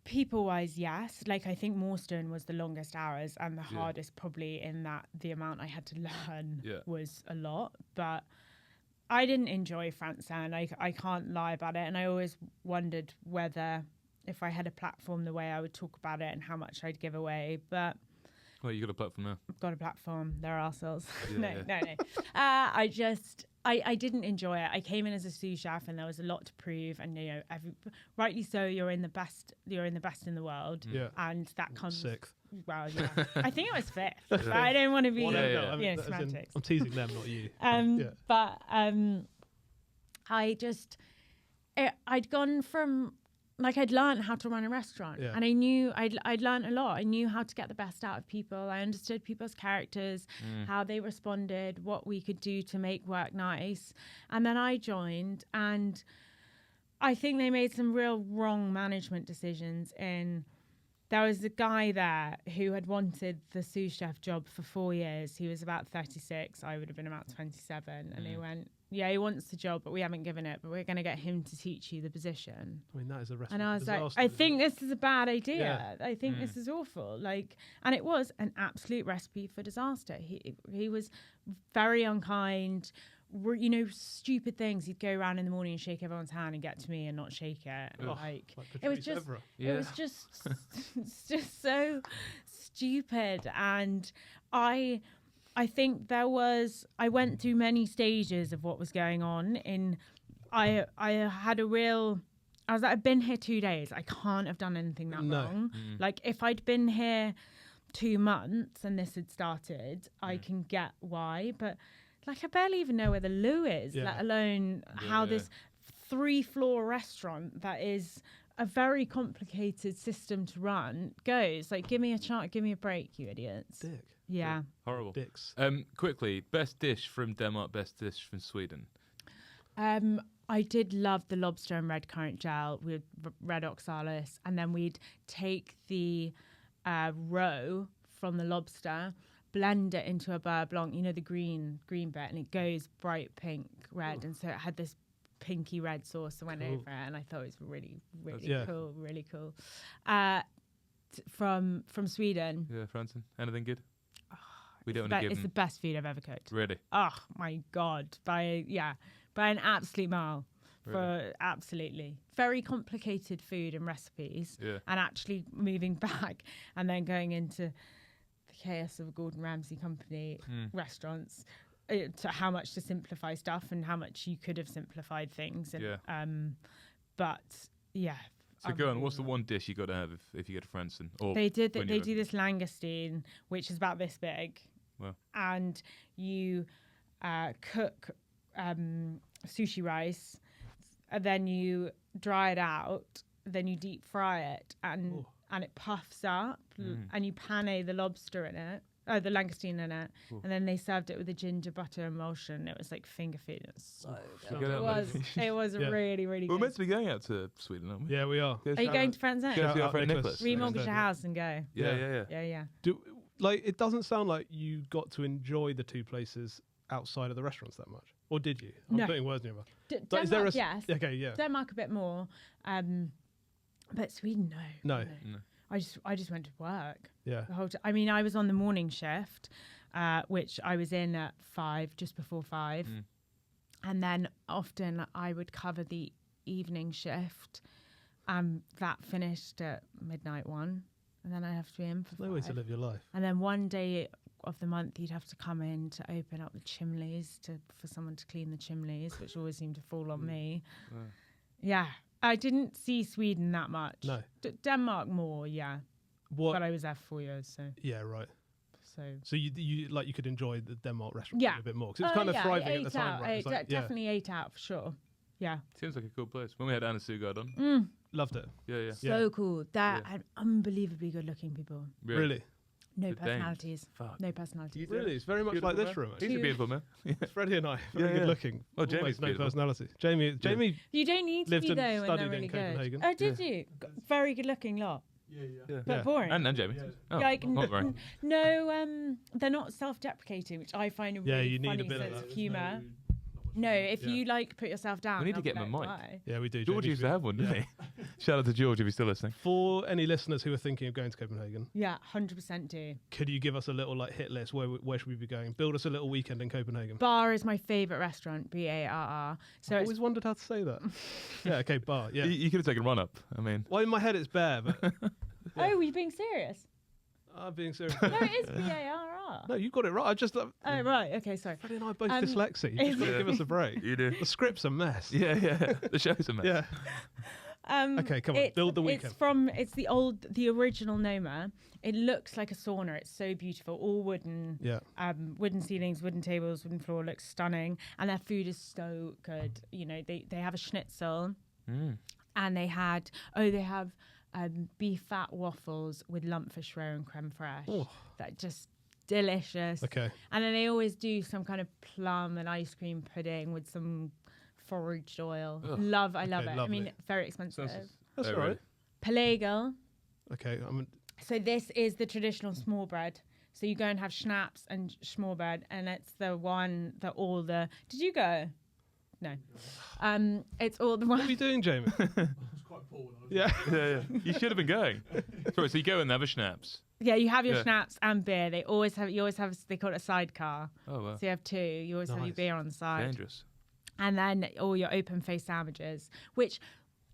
[SPEAKER 3] People-wise, yes. Like, I think Austen was the longest hours, and the hardest probably in that the amount I had to learn was a lot. But I didn't enjoy Francine. I can't lie about it. And I always wondered whether if I had a platform, the way I would talk about it and how much I'd give away. But
[SPEAKER 1] well, you got a platform now.
[SPEAKER 3] I've got a platform. They're arseholes.
[SPEAKER 1] Yeah,
[SPEAKER 3] No. I didn't enjoy it. I came in as a sous chef, and there was a lot to prove. And rightly so, you're in the best in the world.
[SPEAKER 2] Yeah.
[SPEAKER 3] And that comes
[SPEAKER 2] sixth.
[SPEAKER 3] Well, yeah. I think it was fifth. But I don't want to be
[SPEAKER 2] semantics. I'm teasing them, not you.
[SPEAKER 3] But I'd gone from. Like, I'd learned how to run a restaurant, and I knew I'd learned a lot. I knew how to get the best out of people. I understood people's characters, how they responded, what we could do to make work nice. And then I joined, and I think they made some real wrong management decisions. There was a guy there who had wanted the sous chef job for 4 years. He was about 36. I would have been about 27. And they went, yeah, he wants the job, but we haven't given it. But we're going to get him to teach you the position.
[SPEAKER 2] I mean, that is a recipe.
[SPEAKER 3] And I was like, I think this is a bad idea. I think this is awful. Like, and it was an absolute recipe for disaster. He was very unkind. Stupid things. He'd go around in the morning and shake everyone's hand and get to me and not shake it. Like it was just, it was just so stupid. And I think I went through many stages of what was going on. I've been here 2 days. I can't have done anything that wrong. Like, if I'd been here 2 months and this had started, I can get why. But like, I barely even know where the loo is, let alone how this 3-floor restaurant that is a very complicated system to run goes. Like, give me a chance, give me a break, you idiots.
[SPEAKER 2] Dick.
[SPEAKER 3] Yeah.
[SPEAKER 1] Horrible.
[SPEAKER 2] Dicks.
[SPEAKER 1] Quickly, best dish from Denmark, best dish from Sweden.
[SPEAKER 3] I did love the lobster and red currant gel with red oxalis, and then we'd take the roe from the lobster, blend it into a beurre blanc, the green bit, and it goes bright pink red. And so it had this pinky red sauce that went over it, and I thought it was really cool. From Sweden.
[SPEAKER 1] Yeah, Francine. Anything good? We don't want to give
[SPEAKER 3] it's the best food I've ever cooked.
[SPEAKER 1] Really?
[SPEAKER 3] Oh my God. By an absolute mile.
[SPEAKER 1] Really?
[SPEAKER 3] Absolutely. Very complicated food and recipes.
[SPEAKER 1] Yeah.
[SPEAKER 3] And actually moving back and then going into the chaos of a Gordon Ramsay company restaurants, to how much to simplify stuff and how much you could have simplified things. And, but yeah.
[SPEAKER 1] So go on. What's the one dish you got to have if you go to Francine?
[SPEAKER 3] They do this langoustine, which is about this big.
[SPEAKER 1] Wow.
[SPEAKER 3] And you cook sushi rice, and then you dry it out, then you deep fry it, and it puffs up, and you pane the lobster in it. Oh, the langoustine in it. And then they served it with a ginger butter emulsion. It was like finger food. It was so good. It was really, really good.
[SPEAKER 1] We're meant to be going out to Sweden, aren't we?
[SPEAKER 2] Yeah, we are.
[SPEAKER 3] Are you going to Francine?
[SPEAKER 1] Go see our friend Nicholas.
[SPEAKER 3] Remortgage your house and go.
[SPEAKER 1] Yeah.
[SPEAKER 2] It doesn't sound like you got to enjoy the 2 places outside of the restaurants that much. Or did you? I'm putting words in your mouth.
[SPEAKER 3] Denmark, yes.
[SPEAKER 2] Okay, yeah.
[SPEAKER 3] Denmark a bit more. But Sweden, no. I just went to work.
[SPEAKER 2] Yeah.
[SPEAKER 3] The whole I mean, I was on the morning shift, which I was in at 5, just before 5. And then often I would cover the evening shift. That finished at midnight 1. And then I'd have to be in for 5.
[SPEAKER 2] No way to live your life.
[SPEAKER 3] And then one day of the month, you'd have to come in to open up the chimneys for someone to clean the chimneys, which always seemed to fall on me. Yeah. I didn't see Sweden that much.
[SPEAKER 2] No.
[SPEAKER 3] Denmark more, yeah.
[SPEAKER 2] What?
[SPEAKER 3] But I was there for 4 years, so.
[SPEAKER 2] Yeah, right.
[SPEAKER 3] So
[SPEAKER 2] you could enjoy the Denmark restaurant a bit more because it was kind of thriving at the time, right?
[SPEAKER 3] I definitely ate out for sure. Yeah.
[SPEAKER 1] Seems like a cool place. When we had Anna Sugard on.
[SPEAKER 2] Loved it.
[SPEAKER 1] Yeah.
[SPEAKER 3] So cool. They're unbelievably good-looking people.
[SPEAKER 2] Really?
[SPEAKER 3] No personalities. No personalities.
[SPEAKER 2] Really? It's very much like this room.
[SPEAKER 1] He's a beautiful man.
[SPEAKER 2] Freddie and I, very good looking.
[SPEAKER 1] Oh, Jamie's
[SPEAKER 2] no
[SPEAKER 1] beautiful.
[SPEAKER 2] personality. Jamie.
[SPEAKER 3] You don't need to
[SPEAKER 2] lived
[SPEAKER 3] be
[SPEAKER 2] and
[SPEAKER 3] though when
[SPEAKER 2] studied
[SPEAKER 3] they're really
[SPEAKER 2] in Copenhagen.
[SPEAKER 3] good. Oh, did you? Very good looking lot. But boring.
[SPEAKER 1] And Jamie.
[SPEAKER 2] Yeah.
[SPEAKER 1] Oh,
[SPEAKER 3] Like
[SPEAKER 1] not very.
[SPEAKER 3] no, they're not self-deprecating, which I find a really
[SPEAKER 2] you need
[SPEAKER 3] funny
[SPEAKER 2] a bit of
[SPEAKER 3] sense
[SPEAKER 2] that.
[SPEAKER 3] of humour. No, if you like put yourself down,
[SPEAKER 1] We need to
[SPEAKER 3] I'll
[SPEAKER 1] get
[SPEAKER 3] be
[SPEAKER 1] him a
[SPEAKER 3] like,
[SPEAKER 1] mic.
[SPEAKER 3] why?
[SPEAKER 2] Yeah, we do.
[SPEAKER 1] George
[SPEAKER 2] Jamie.
[SPEAKER 1] used to have one, didn't he? Shout out to George if he's still listening.
[SPEAKER 2] For any listeners who are thinking of going to Copenhagen,
[SPEAKER 3] Yeah, 100% do.
[SPEAKER 2] could you give us a little like hit list? Where should we be going? Build us a little weekend in Copenhagen.
[SPEAKER 3] Bar is my favourite restaurant, BARR. So
[SPEAKER 2] I
[SPEAKER 3] it's
[SPEAKER 2] always wondered how to say that. Yeah, okay, bar. Yeah.
[SPEAKER 1] You could have taken Run Up. I mean,
[SPEAKER 2] Well, in my head it's bear, but
[SPEAKER 3] Oh, were you being serious?
[SPEAKER 2] I'm being serious.
[SPEAKER 3] No, it is BARR.
[SPEAKER 2] No, you got it right. I just
[SPEAKER 3] Oh, right. Okay, sorry.
[SPEAKER 2] Freddie and I are both
[SPEAKER 3] Um,
[SPEAKER 2] dyslexic. You just got to give us a break.
[SPEAKER 1] you do.
[SPEAKER 2] The script's a mess.
[SPEAKER 1] Yeah. The show's a mess.
[SPEAKER 2] Yeah. Okay, come on, build the weekend.
[SPEAKER 3] It's the original Noma. It looks like a sauna. It's so beautiful, all wooden.
[SPEAKER 2] Yeah.
[SPEAKER 3] Wooden ceilings, wooden tables, wooden floor. Looks stunning, and their food is so good. You know, they have a schnitzel, and they have beef fat waffles with lumpfish roe and creme fraiche.
[SPEAKER 2] Oh.
[SPEAKER 3] That just delicious.
[SPEAKER 2] Okay.
[SPEAKER 3] And then they always do some kind of plum and ice cream pudding with some foraged oil.
[SPEAKER 1] Ugh.
[SPEAKER 3] I love it.
[SPEAKER 2] lovely.
[SPEAKER 3] I mean, very expensive.
[SPEAKER 2] That's
[SPEAKER 1] Oh,
[SPEAKER 2] all right.
[SPEAKER 3] Palagel.
[SPEAKER 2] Okay.
[SPEAKER 3] So this is the traditional small bread. So you go and have schnapps and small bread, and it's the one that all the. Did you go? No. It's all the one.
[SPEAKER 2] What are you doing, Jamie? Yeah.
[SPEAKER 1] Yeah. You should have been going. Sorry, so you go and have a schnapps.
[SPEAKER 3] Yeah, you have your
[SPEAKER 1] Yeah.
[SPEAKER 3] schnapps and beer. You always have. They call it a sidecar.
[SPEAKER 1] Oh, wow.
[SPEAKER 3] So you have two. You always have your
[SPEAKER 2] Nice.
[SPEAKER 3] beer on the side.
[SPEAKER 1] Dangerous.
[SPEAKER 3] And then all your open face sandwiches, which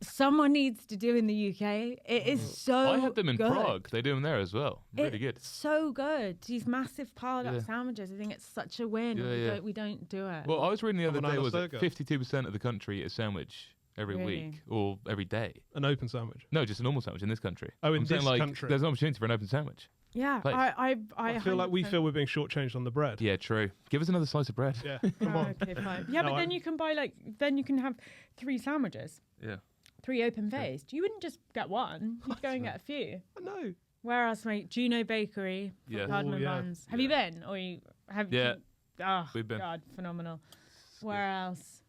[SPEAKER 3] someone needs to do in the UK. It is so
[SPEAKER 1] I had them in
[SPEAKER 3] good.
[SPEAKER 1] Prague. They do them there as well. Really good.
[SPEAKER 3] It's so good. These massive piled
[SPEAKER 1] Yeah.
[SPEAKER 3] up sandwiches. I think it's such a win.
[SPEAKER 1] Yeah,
[SPEAKER 3] We don't do it.
[SPEAKER 1] Well, I was reading the other
[SPEAKER 2] Have an
[SPEAKER 1] day
[SPEAKER 2] Isles
[SPEAKER 1] was that
[SPEAKER 2] burger.
[SPEAKER 1] 52% of the country eat a sandwich every
[SPEAKER 3] Really?
[SPEAKER 1] week or every day.
[SPEAKER 2] An open sandwich.
[SPEAKER 1] No, just a normal sandwich in this country.
[SPEAKER 2] Oh, in
[SPEAKER 1] I'm saying,
[SPEAKER 2] this
[SPEAKER 1] like,
[SPEAKER 2] country.
[SPEAKER 1] there's an opportunity for an open sandwich.
[SPEAKER 3] yeah,
[SPEAKER 1] place.
[SPEAKER 2] I feel like we
[SPEAKER 3] 100%.
[SPEAKER 2] feel we're being shortchanged on the bread.
[SPEAKER 1] Yeah, true. Give us another slice of bread.
[SPEAKER 2] Yeah. Come
[SPEAKER 3] Oh,
[SPEAKER 2] on.
[SPEAKER 3] okay, fine. Yeah,
[SPEAKER 2] No,
[SPEAKER 3] but then you can buy then you can have 3 sandwiches,
[SPEAKER 1] Yeah.
[SPEAKER 3] 3 open faced. You wouldn't just get one. You'd go and get a few.
[SPEAKER 2] No.
[SPEAKER 3] Where else, mate? Juno Bakery,
[SPEAKER 1] Yeah.
[SPEAKER 3] cardamom
[SPEAKER 2] Oh, yeah.
[SPEAKER 3] buns. Have you been? Or you have?
[SPEAKER 1] Yeah.
[SPEAKER 3] Oh,
[SPEAKER 1] We've been.
[SPEAKER 3] God, phenomenal. Where else?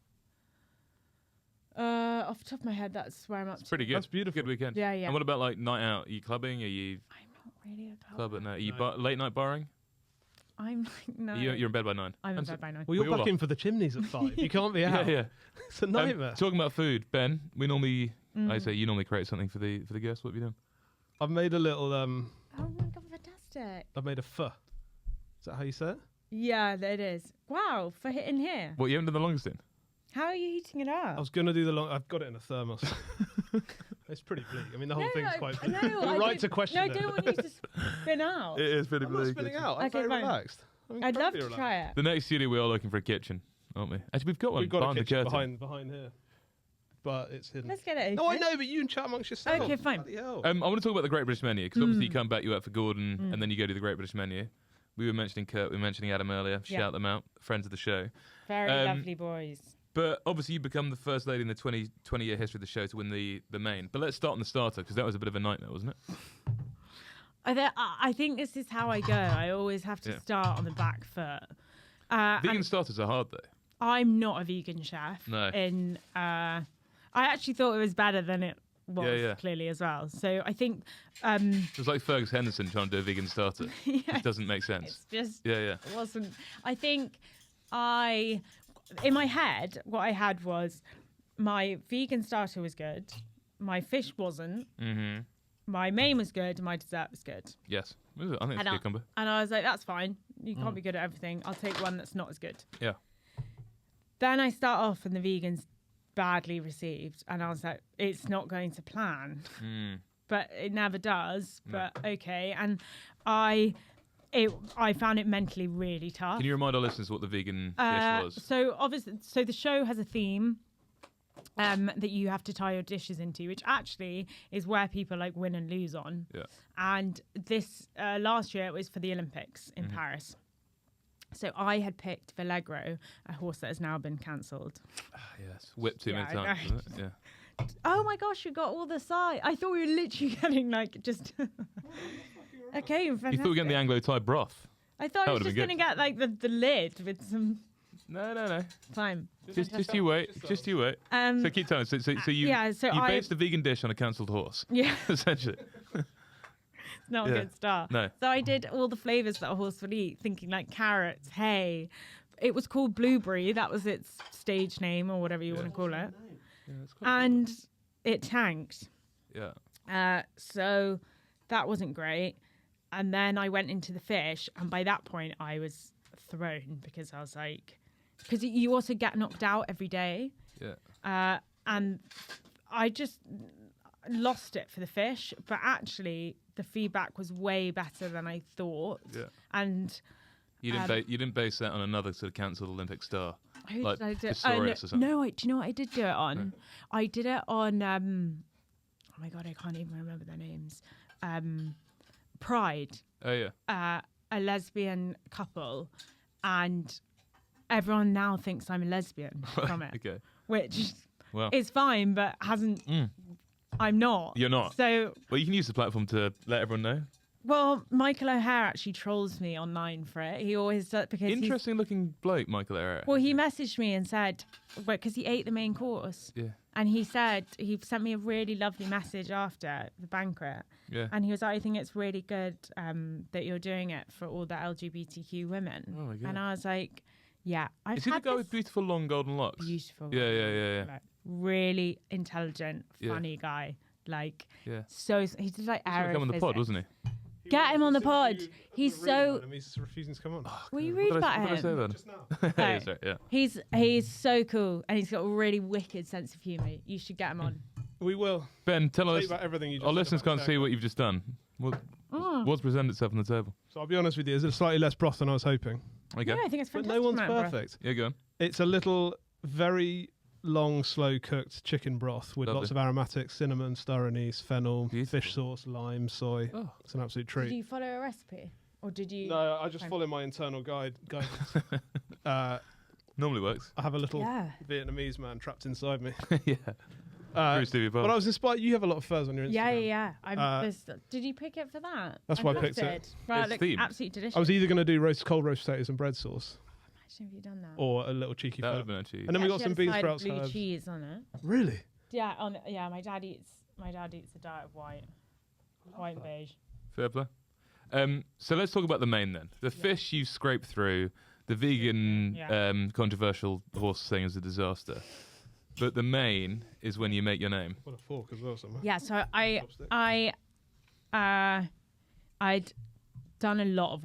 [SPEAKER 3] Off the top of my head, that's where I'm up to.
[SPEAKER 1] It's pretty good.
[SPEAKER 2] That's beautiful.
[SPEAKER 1] Good weekend.
[SPEAKER 3] Yeah, yeah.
[SPEAKER 1] And what about like night out? Are you clubbing? Are you
[SPEAKER 3] I'm not really a
[SPEAKER 1] club at night? Are you
[SPEAKER 2] No.
[SPEAKER 1] late night barring?
[SPEAKER 3] I'm like, no.
[SPEAKER 1] You're in bed by 9.
[SPEAKER 3] I'm in
[SPEAKER 1] And
[SPEAKER 3] bed by 9.
[SPEAKER 2] Well, you're
[SPEAKER 1] We all
[SPEAKER 2] back
[SPEAKER 1] are.
[SPEAKER 2] in for the chimneys at 5. You can't be out.
[SPEAKER 1] Yeah.
[SPEAKER 2] It's a nightmare.
[SPEAKER 1] Talking about food, Ben. We normally, I say you normally create something for the guests. What have you done?
[SPEAKER 2] I've made a little.
[SPEAKER 3] Oh my God, fantastic.
[SPEAKER 2] I've made a pho. Is that how you say it?
[SPEAKER 3] Yeah, it is. Wow, for hitting here.
[SPEAKER 1] What you haven't done the longest in?
[SPEAKER 3] How are you heating it up?
[SPEAKER 2] I was gonna do the long. I've got it in a thermos. It's pretty bleak. I mean, the whole thing's quite.
[SPEAKER 3] No,
[SPEAKER 2] You're
[SPEAKER 3] I
[SPEAKER 2] right
[SPEAKER 3] don't-
[SPEAKER 2] to question
[SPEAKER 3] No, I
[SPEAKER 2] it.
[SPEAKER 3] don't want you to spin out.
[SPEAKER 1] It is pretty
[SPEAKER 2] I'm not spinning out. I'm
[SPEAKER 3] Okay,
[SPEAKER 2] very
[SPEAKER 3] fine.
[SPEAKER 2] relaxed. I'm
[SPEAKER 3] I'd love
[SPEAKER 2] incredibly
[SPEAKER 3] to
[SPEAKER 2] relaxed.
[SPEAKER 3] try it.
[SPEAKER 1] The next studio we are looking for a kitchen, aren't we? Actually, we've got one
[SPEAKER 2] We've got a
[SPEAKER 1] behind the
[SPEAKER 2] kitchen
[SPEAKER 1] curtain.
[SPEAKER 2] behind here, but it's hidden.
[SPEAKER 3] Let's get it.
[SPEAKER 2] No, I
[SPEAKER 3] open.
[SPEAKER 2] know, but you can chat amongst yourselves.
[SPEAKER 3] Okay, fine.
[SPEAKER 2] Bloody hell.
[SPEAKER 1] I want to talk about the Great British Menu because obviously you come back, you work for Gordon, and then you go to the Great British Menu. We were mentioning Kurt, we were mentioning Adam earlier.
[SPEAKER 3] Yeah.
[SPEAKER 1] Shout them out, friends of the show.
[SPEAKER 3] Very
[SPEAKER 1] Um,
[SPEAKER 3] lovely boys.
[SPEAKER 1] But obviously you become the first lady in the 20-year history of the show to win the main. But let's start on the starter because that was a bit of a nightmare, wasn't it?
[SPEAKER 3] I think this is how I go. I always have to
[SPEAKER 1] Yeah.
[SPEAKER 3] start on the back foot.
[SPEAKER 1] Vegan
[SPEAKER 3] And
[SPEAKER 1] starters are hard though.
[SPEAKER 3] I'm not a vegan chef.
[SPEAKER 1] No.
[SPEAKER 3] I actually thought it was better than it was,
[SPEAKER 1] Yeah.
[SPEAKER 3] clearly, as well. So I think
[SPEAKER 1] It was like Fergus Henderson trying to do a vegan starter.
[SPEAKER 3] yeah,
[SPEAKER 1] It doesn't make sense.
[SPEAKER 3] it's just
[SPEAKER 1] Yeah.
[SPEAKER 3] it wasn't. I think in my head, what I had was my vegan starter was good, my fish wasn't,
[SPEAKER 1] Mm-hmm.
[SPEAKER 3] my main was good, and my dessert was good.
[SPEAKER 1] Yes. I think it's a
[SPEAKER 3] And
[SPEAKER 1] good combo.
[SPEAKER 3] And I was like, that's fine. You can't be good at everything. I'll take one that's not as good.
[SPEAKER 1] Yeah.
[SPEAKER 3] Then I start off and the vegan's badly received. And I was like, it's not going to plan.
[SPEAKER 1] Mm.
[SPEAKER 3] But it never does.
[SPEAKER 1] No.
[SPEAKER 3] But okay. And I found it mentally really tough.
[SPEAKER 1] Can you remind our listeners what the vegan dish was?
[SPEAKER 3] So obviously, so the show has a theme that you have to tie your dishes into, which actually is where people like win and lose on.
[SPEAKER 1] Yeah.
[SPEAKER 3] And this last year it was for the Olympics in Paris. So I had picked Vellegro, a horse that has now been cancelled.
[SPEAKER 1] Yes. Whipped too many
[SPEAKER 3] Yeah, I
[SPEAKER 1] times.
[SPEAKER 3] know.
[SPEAKER 1] Wasn't it? Yeah.
[SPEAKER 3] Oh my gosh, you got all the side. I thought we were literally getting like just. Okay,
[SPEAKER 1] You thought we were getting the Anglo-Thai broth?
[SPEAKER 3] I thought
[SPEAKER 1] That
[SPEAKER 3] I was
[SPEAKER 1] would've
[SPEAKER 3] just
[SPEAKER 1] been
[SPEAKER 3] going to get like the lid with some
[SPEAKER 1] No.
[SPEAKER 3] time.
[SPEAKER 1] Just you wait. Just you wait. So keep telling us. So you
[SPEAKER 3] yeah, so
[SPEAKER 1] you
[SPEAKER 3] I-
[SPEAKER 1] based the vegan dish on a cancelled horse,
[SPEAKER 3] Yeah.
[SPEAKER 1] essentially.
[SPEAKER 3] not a good start.
[SPEAKER 1] No.
[SPEAKER 3] So I did all the flavours that a horse would eat, thinking like carrots, hay. It was called Blueberry. That was its stage name or whatever you want to call it. And it tanked.
[SPEAKER 1] Yeah.
[SPEAKER 3] So that wasn't great. And then I went into the fish, and by that point I was thrown because I was like, because you also get knocked out every day.
[SPEAKER 1] Yeah.
[SPEAKER 3] And I just lost it for the fish, but actually the feedback was way better than I thought.
[SPEAKER 1] Yeah.
[SPEAKER 3] And
[SPEAKER 1] you didn't base that on another sort of cancelled Olympic star,
[SPEAKER 3] who
[SPEAKER 1] like
[SPEAKER 3] did I do?
[SPEAKER 1] Pistorius or something.
[SPEAKER 3] No, do you know what I did do it on? No. I did it on. Oh my god, I can't even remember their names. Pride.
[SPEAKER 1] Oh yeah.
[SPEAKER 3] A lesbian couple, and everyone now thinks I'm a lesbian from it.
[SPEAKER 1] Okay.
[SPEAKER 3] Which
[SPEAKER 1] well,
[SPEAKER 3] is fine, but hasn't. I'm not.
[SPEAKER 1] You're not.
[SPEAKER 3] So.
[SPEAKER 1] Well, you can use the platform to let everyone know.
[SPEAKER 3] Well, Michael O'Hare actually trolls me online for it. He always does because
[SPEAKER 1] interesting looking bloke, Michael O'Hare.
[SPEAKER 3] Well, he messaged me and said, because he ate the main course.
[SPEAKER 1] Yeah.
[SPEAKER 3] And he said he sent me a really lovely message after the banquet.
[SPEAKER 1] Yeah.
[SPEAKER 3] And he was like, I think it's really good that you're doing it for all the LGBTQ women.
[SPEAKER 1] Oh my god.
[SPEAKER 3] And I was like, yeah.
[SPEAKER 1] Is he the guy with beautiful long golden locks?
[SPEAKER 3] Beautiful.
[SPEAKER 1] Yeah.
[SPEAKER 3] Like, really intelligent, funny guy. Like, so he did like aerophysics.
[SPEAKER 1] Come on the pod, wasn't he?
[SPEAKER 3] Get him on the pod. He's so.
[SPEAKER 2] He's refusing to come on.
[SPEAKER 3] Will you read about him?
[SPEAKER 1] What did I say then?
[SPEAKER 2] Just now.
[SPEAKER 1] Yeah, sorry, yeah.
[SPEAKER 3] He's so cool, and he's got a really wicked sense of humour. You should get him on.
[SPEAKER 2] We will.
[SPEAKER 1] Ben, tell us.
[SPEAKER 2] About everything you just
[SPEAKER 1] our listeners can't see what you've just done. What's presented itself on the table?
[SPEAKER 2] So I'll be honest with you, it's slightly less broth than I was hoping.
[SPEAKER 1] Okay.
[SPEAKER 3] Yeah, I think it's fantastic.
[SPEAKER 2] But no one's perfect.
[SPEAKER 1] Yeah, go on.
[SPEAKER 2] It's a little, very long, slow cooked chicken broth with lots of aromatics, cinnamon, star anise, fennel, fish sauce, lime, soy. Oh. It's an absolute treat.
[SPEAKER 3] Did you follow a recipe? Or did you...
[SPEAKER 2] No, I just follow my internal guidance.
[SPEAKER 1] Normally works.
[SPEAKER 2] I have a little Vietnamese man trapped inside me.
[SPEAKER 1] Yeah.
[SPEAKER 2] But I was inspired. You have a lot of furs on your Instagram.
[SPEAKER 3] Yeah. Did you pick it for that?
[SPEAKER 2] That's why I picked it.
[SPEAKER 3] Right, it looks absolutely delicious.
[SPEAKER 2] I was either going to do cold roast potatoes and bread sauce.
[SPEAKER 3] Imagine if you'd done that.
[SPEAKER 2] Or a little cheeky
[SPEAKER 1] that would have been cheese.
[SPEAKER 2] And then we got some bean sprouts.
[SPEAKER 3] Blue cheese on it.
[SPEAKER 2] Really?
[SPEAKER 3] Yeah. My dad eats a diet of white and beige.
[SPEAKER 1] Fair play. So let's talk about the main then. The fish you scrape through. The vegan controversial horse thing is a disaster. But the main is when you make your name.
[SPEAKER 2] What a fork as well, somewhere.
[SPEAKER 3] Yeah, so I'd done a lot of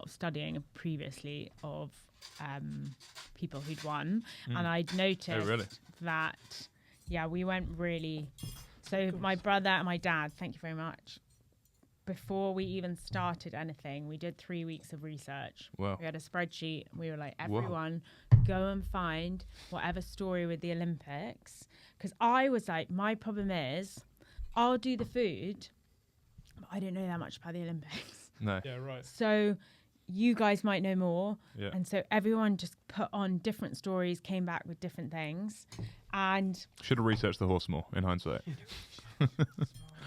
[SPEAKER 3] studying previously of people who'd won, and I'd noticed that we went really. So my brother and my dad, thank you very much. Before we even started anything, we did 3 weeks of research.
[SPEAKER 1] Wow.
[SPEAKER 3] We had a spreadsheet. We were like, everyone, go and find whatever story with the Olympics. Because I was like, my problem is, I'll do the food, but I don't know that much about the Olympics.
[SPEAKER 1] No.
[SPEAKER 2] Yeah, right.
[SPEAKER 3] So you guys might know more.
[SPEAKER 1] Yeah.
[SPEAKER 3] And so everyone just put on different stories, came back with different things. And
[SPEAKER 1] should have researched the horse more, in hindsight.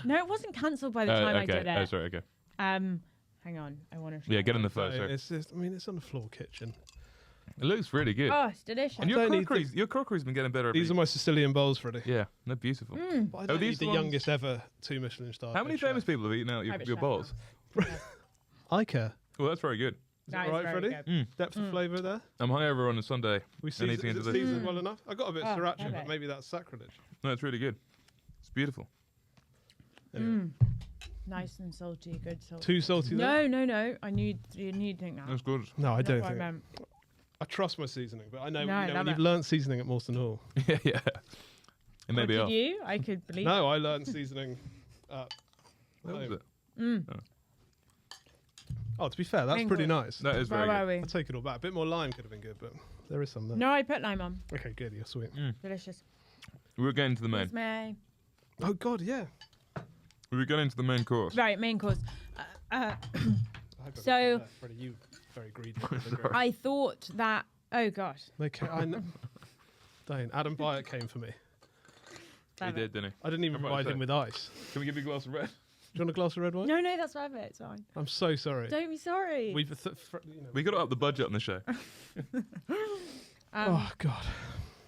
[SPEAKER 3] No, it wasn't cancelled by the time I did it.
[SPEAKER 1] Oh, sorry, okay.
[SPEAKER 3] Hang on, I want to.
[SPEAKER 1] Yeah, get in the photo.
[SPEAKER 2] It's on the floor kitchen.
[SPEAKER 1] It looks really good.
[SPEAKER 3] Oh, it's delicious.
[SPEAKER 1] And your crockery's been getting better.
[SPEAKER 2] These are my Sicilian bowls, Freddie.
[SPEAKER 1] Yeah, they're beautiful.
[SPEAKER 2] But I don't need the youngest ever 2 Michelin stars.
[SPEAKER 1] How many famous people have eaten out your bowls?
[SPEAKER 2] I care.
[SPEAKER 1] Well, that's very good.
[SPEAKER 2] Is that right, Freddie? Depth of flavour there.
[SPEAKER 1] I'm hungover on a Sunday.
[SPEAKER 2] We seasoned well enough. I got a bit of sriracha, but maybe that's sacrilege.
[SPEAKER 1] No, it's really good. It's beautiful.
[SPEAKER 2] Anyway.
[SPEAKER 3] Nice and salty, good salty.
[SPEAKER 2] Too salty though?
[SPEAKER 3] No. You need to think that.
[SPEAKER 1] That's good.
[SPEAKER 2] No, I don't think. I trust my seasoning, but I know when you've learnt seasoning at Morstan Hall.
[SPEAKER 1] Yeah. It may be off.
[SPEAKER 3] Did you? I could believe.
[SPEAKER 2] No, I learnt seasoning at
[SPEAKER 1] home.
[SPEAKER 2] Oh, to be fair, that's pretty nice.
[SPEAKER 1] That is very good.
[SPEAKER 2] I'll take it all back. A bit more lime could have been good, but there is some there.
[SPEAKER 3] No, I put lime on.
[SPEAKER 2] Okay, good. You're sweet.
[SPEAKER 3] Delicious.
[SPEAKER 1] We're getting to the main.
[SPEAKER 2] Oh, God, yeah.
[SPEAKER 1] We were getting to the main course.
[SPEAKER 3] Right, main course. So,
[SPEAKER 2] Freddie, you very greedy.
[SPEAKER 3] I thought that. Oh gosh.
[SPEAKER 2] Okay, I know. Dane, Adam Byatt came for me.
[SPEAKER 1] He did, didn't he?
[SPEAKER 2] I didn't even provide him with ice.
[SPEAKER 1] Can we give you a glass of red?
[SPEAKER 2] Do you want a glass of red wine?
[SPEAKER 3] No, that's right. It's fine.
[SPEAKER 2] I'm so sorry.
[SPEAKER 3] Don't be sorry.
[SPEAKER 2] We
[SPEAKER 1] got to up the budget on the show.
[SPEAKER 2] Oh God,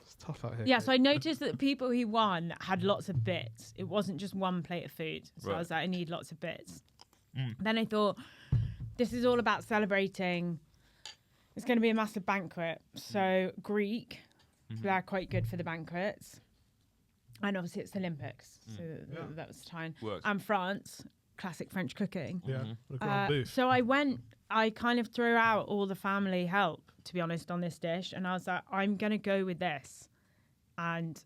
[SPEAKER 2] it's tough out here.
[SPEAKER 3] Yeah,
[SPEAKER 2] Kate.
[SPEAKER 3] so I noticed that the people who won had lots of bits. It wasn't just one plate of food. So I was like, I need lots of bits. Then I thought, this is all about celebrating. It's going to be a massive banquet. So Greek, they're quite good for the banquets. And obviously it's the Olympics. So that was the time.
[SPEAKER 1] Works.
[SPEAKER 3] And France, classic French cooking.
[SPEAKER 2] Yeah, the Grand Bouffe.
[SPEAKER 3] So I kind of threw out all the family help, to be honest, on this dish. And I was like, I'm going to go with this. And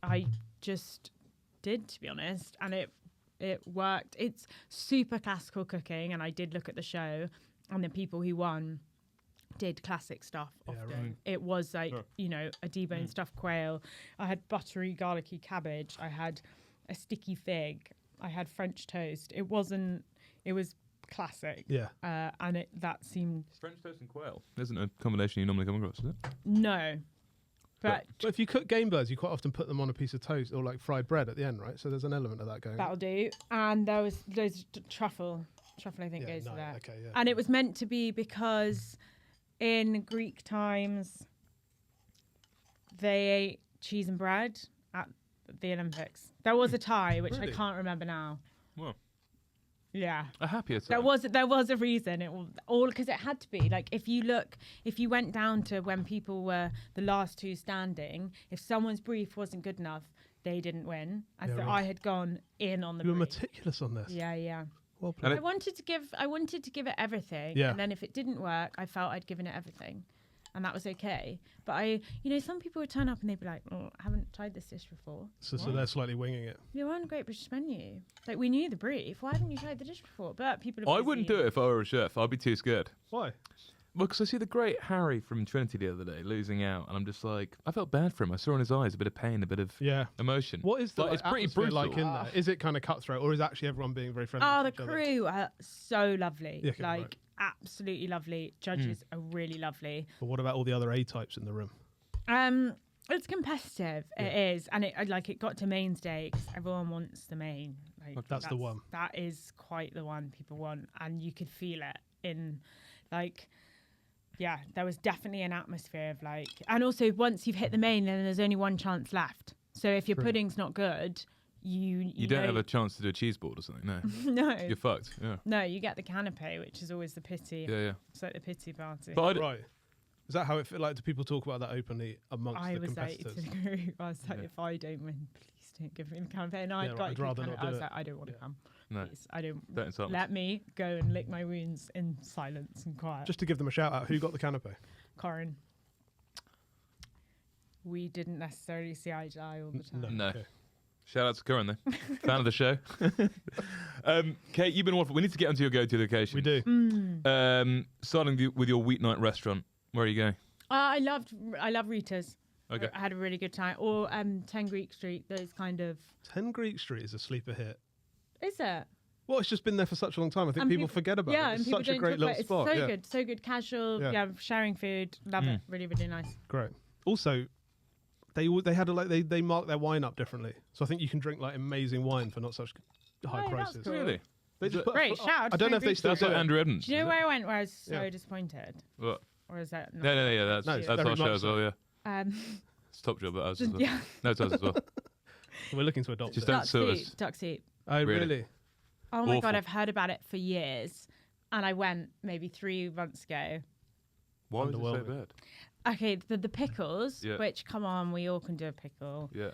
[SPEAKER 3] I just did, to be honest. And it worked. It's super classical cooking. And I did look at the show. And the people who won did classic stuff often. Right. It was like, you know, a deboned stuffed quail. I had buttery, garlicky cabbage. I had a sticky fig. I had French toast. It was classic.
[SPEAKER 2] Yeah.
[SPEAKER 3] And that seemed...
[SPEAKER 1] French toast and quail isn't a combination you normally come across, is it?
[SPEAKER 3] No. But
[SPEAKER 2] if you cook game birds, you quite often put them on a piece of toast or like fried bread at the end, right? So there's an element of that going
[SPEAKER 3] that'll
[SPEAKER 2] on.
[SPEAKER 3] do. And there was truffle. Truffle, I think, goes to that.
[SPEAKER 2] Okay, yeah.
[SPEAKER 3] And it was meant to be because in Greek times, they ate cheese and bread at the Olympics. There was a tie, which I can't remember now.
[SPEAKER 1] Well,
[SPEAKER 3] yeah,
[SPEAKER 1] a happier time.
[SPEAKER 3] There was a reason. It was all because it had to be. Like if you went down to when people were the last two standing, if someone's brief wasn't good enough, they didn't win. And so I had gone in on the.
[SPEAKER 2] You were
[SPEAKER 3] brief.
[SPEAKER 2] meticulous on this.
[SPEAKER 3] Yeah.
[SPEAKER 2] Well played.
[SPEAKER 3] I wanted to give it everything.
[SPEAKER 2] Yeah.
[SPEAKER 3] And then if it didn't work, I felt I'd given it everything. And that was okay. But some people would turn up and they'd be like, I haven't tried this dish before.
[SPEAKER 2] So they're slightly winging it.
[SPEAKER 3] You're on Great British Menu. Like, we knew the brief. Why haven't you tried the dish before? But people are
[SPEAKER 1] I wouldn't do it if I were a chef. I'd be too scared.
[SPEAKER 2] Why?
[SPEAKER 1] Well, because I see the great Harry from Trinity the other day losing out, and I'm just like, I felt bad for him. I saw in his eyes a bit of pain, a bit of emotion.
[SPEAKER 2] What is the
[SPEAKER 1] it's pretty brutal.
[SPEAKER 2] like in there? Is it kind of cutthroat, or is actually everyone being very friendly?
[SPEAKER 3] Oh, the crew are so lovely.
[SPEAKER 2] Yeah, okay, right.
[SPEAKER 3] Absolutely lovely. Judges are really lovely.
[SPEAKER 2] But what about all the other A-types in the room?
[SPEAKER 3] It's competitive. Yeah. It is, and it got to main stakes. Everyone wants the main. Like,
[SPEAKER 2] that's the one.
[SPEAKER 3] That is quite the one people want, and you could feel it in, there was definitely an atmosphere of and also once you've hit the main, then there's only one chance left. So if your pudding's not good, you
[SPEAKER 1] don't have a chance to do a cheese board or something. No,
[SPEAKER 3] no,
[SPEAKER 1] you're fucked. Yeah.
[SPEAKER 3] No, you get the canapé, which is always the pity.
[SPEAKER 1] Yeah.
[SPEAKER 3] It's like the pity party.
[SPEAKER 1] But
[SPEAKER 2] right. Is that how it feel like? Do people talk about that openly amongst the competitors?
[SPEAKER 3] I was like to the group, if I don't win, please don't give me the canapé. And I'd rather not do it. I was like, I don't want to come.
[SPEAKER 1] No,
[SPEAKER 3] please, I don't.
[SPEAKER 1] insult
[SPEAKER 3] let me go and lick my wounds in silence and quiet.
[SPEAKER 2] Just to give them a shout out, who got the canapé?
[SPEAKER 3] Corin. We didn't necessarily see eye to eye all the time.
[SPEAKER 1] No.
[SPEAKER 2] Okay.
[SPEAKER 1] Shout out to Corin, though. Fan of the show. Kate, you've been wonderful. We need to get onto your go-to location.
[SPEAKER 2] We do.
[SPEAKER 1] Starting with your weeknight restaurant. Where are you going?
[SPEAKER 3] I love Rita's.
[SPEAKER 1] Okay.
[SPEAKER 3] I had a really good time. Or 10 Greek Street, those kind of...
[SPEAKER 2] 10 Greek Street is a sleeper hit.
[SPEAKER 3] Is it?
[SPEAKER 2] Well, it's just been there for such a long time. I think people forget about it. It's such a great little spot.
[SPEAKER 3] It's so good. Casual, sharing food. Love it. Really, really nice.
[SPEAKER 2] Great. Also, they had they mark their wine up differently. So I think you can drink amazing wine for not such high prices.
[SPEAKER 3] Cool.
[SPEAKER 1] Really?
[SPEAKER 2] They just
[SPEAKER 3] Great, shout out
[SPEAKER 2] I don't know if they still do it.
[SPEAKER 1] Andrew Edmonds.
[SPEAKER 3] Do you know where I went where I was so disappointed?
[SPEAKER 1] What?
[SPEAKER 3] Or is that not?
[SPEAKER 1] No, that's our show as well, yeah. It's top job, but ours as well.
[SPEAKER 3] Yeah.
[SPEAKER 1] No, it's us as well.
[SPEAKER 2] We're looking to adopt
[SPEAKER 1] Just
[SPEAKER 2] it.
[SPEAKER 1] don't sue us.
[SPEAKER 3] Duck soup.
[SPEAKER 2] Oh, really?
[SPEAKER 3] Oh my God, I've heard about it for years. And I went maybe 3 months ago.
[SPEAKER 1] Why was it so bad?
[SPEAKER 3] Okay, the pickles, which, come on, we all can do a pickle.
[SPEAKER 1] Yeah.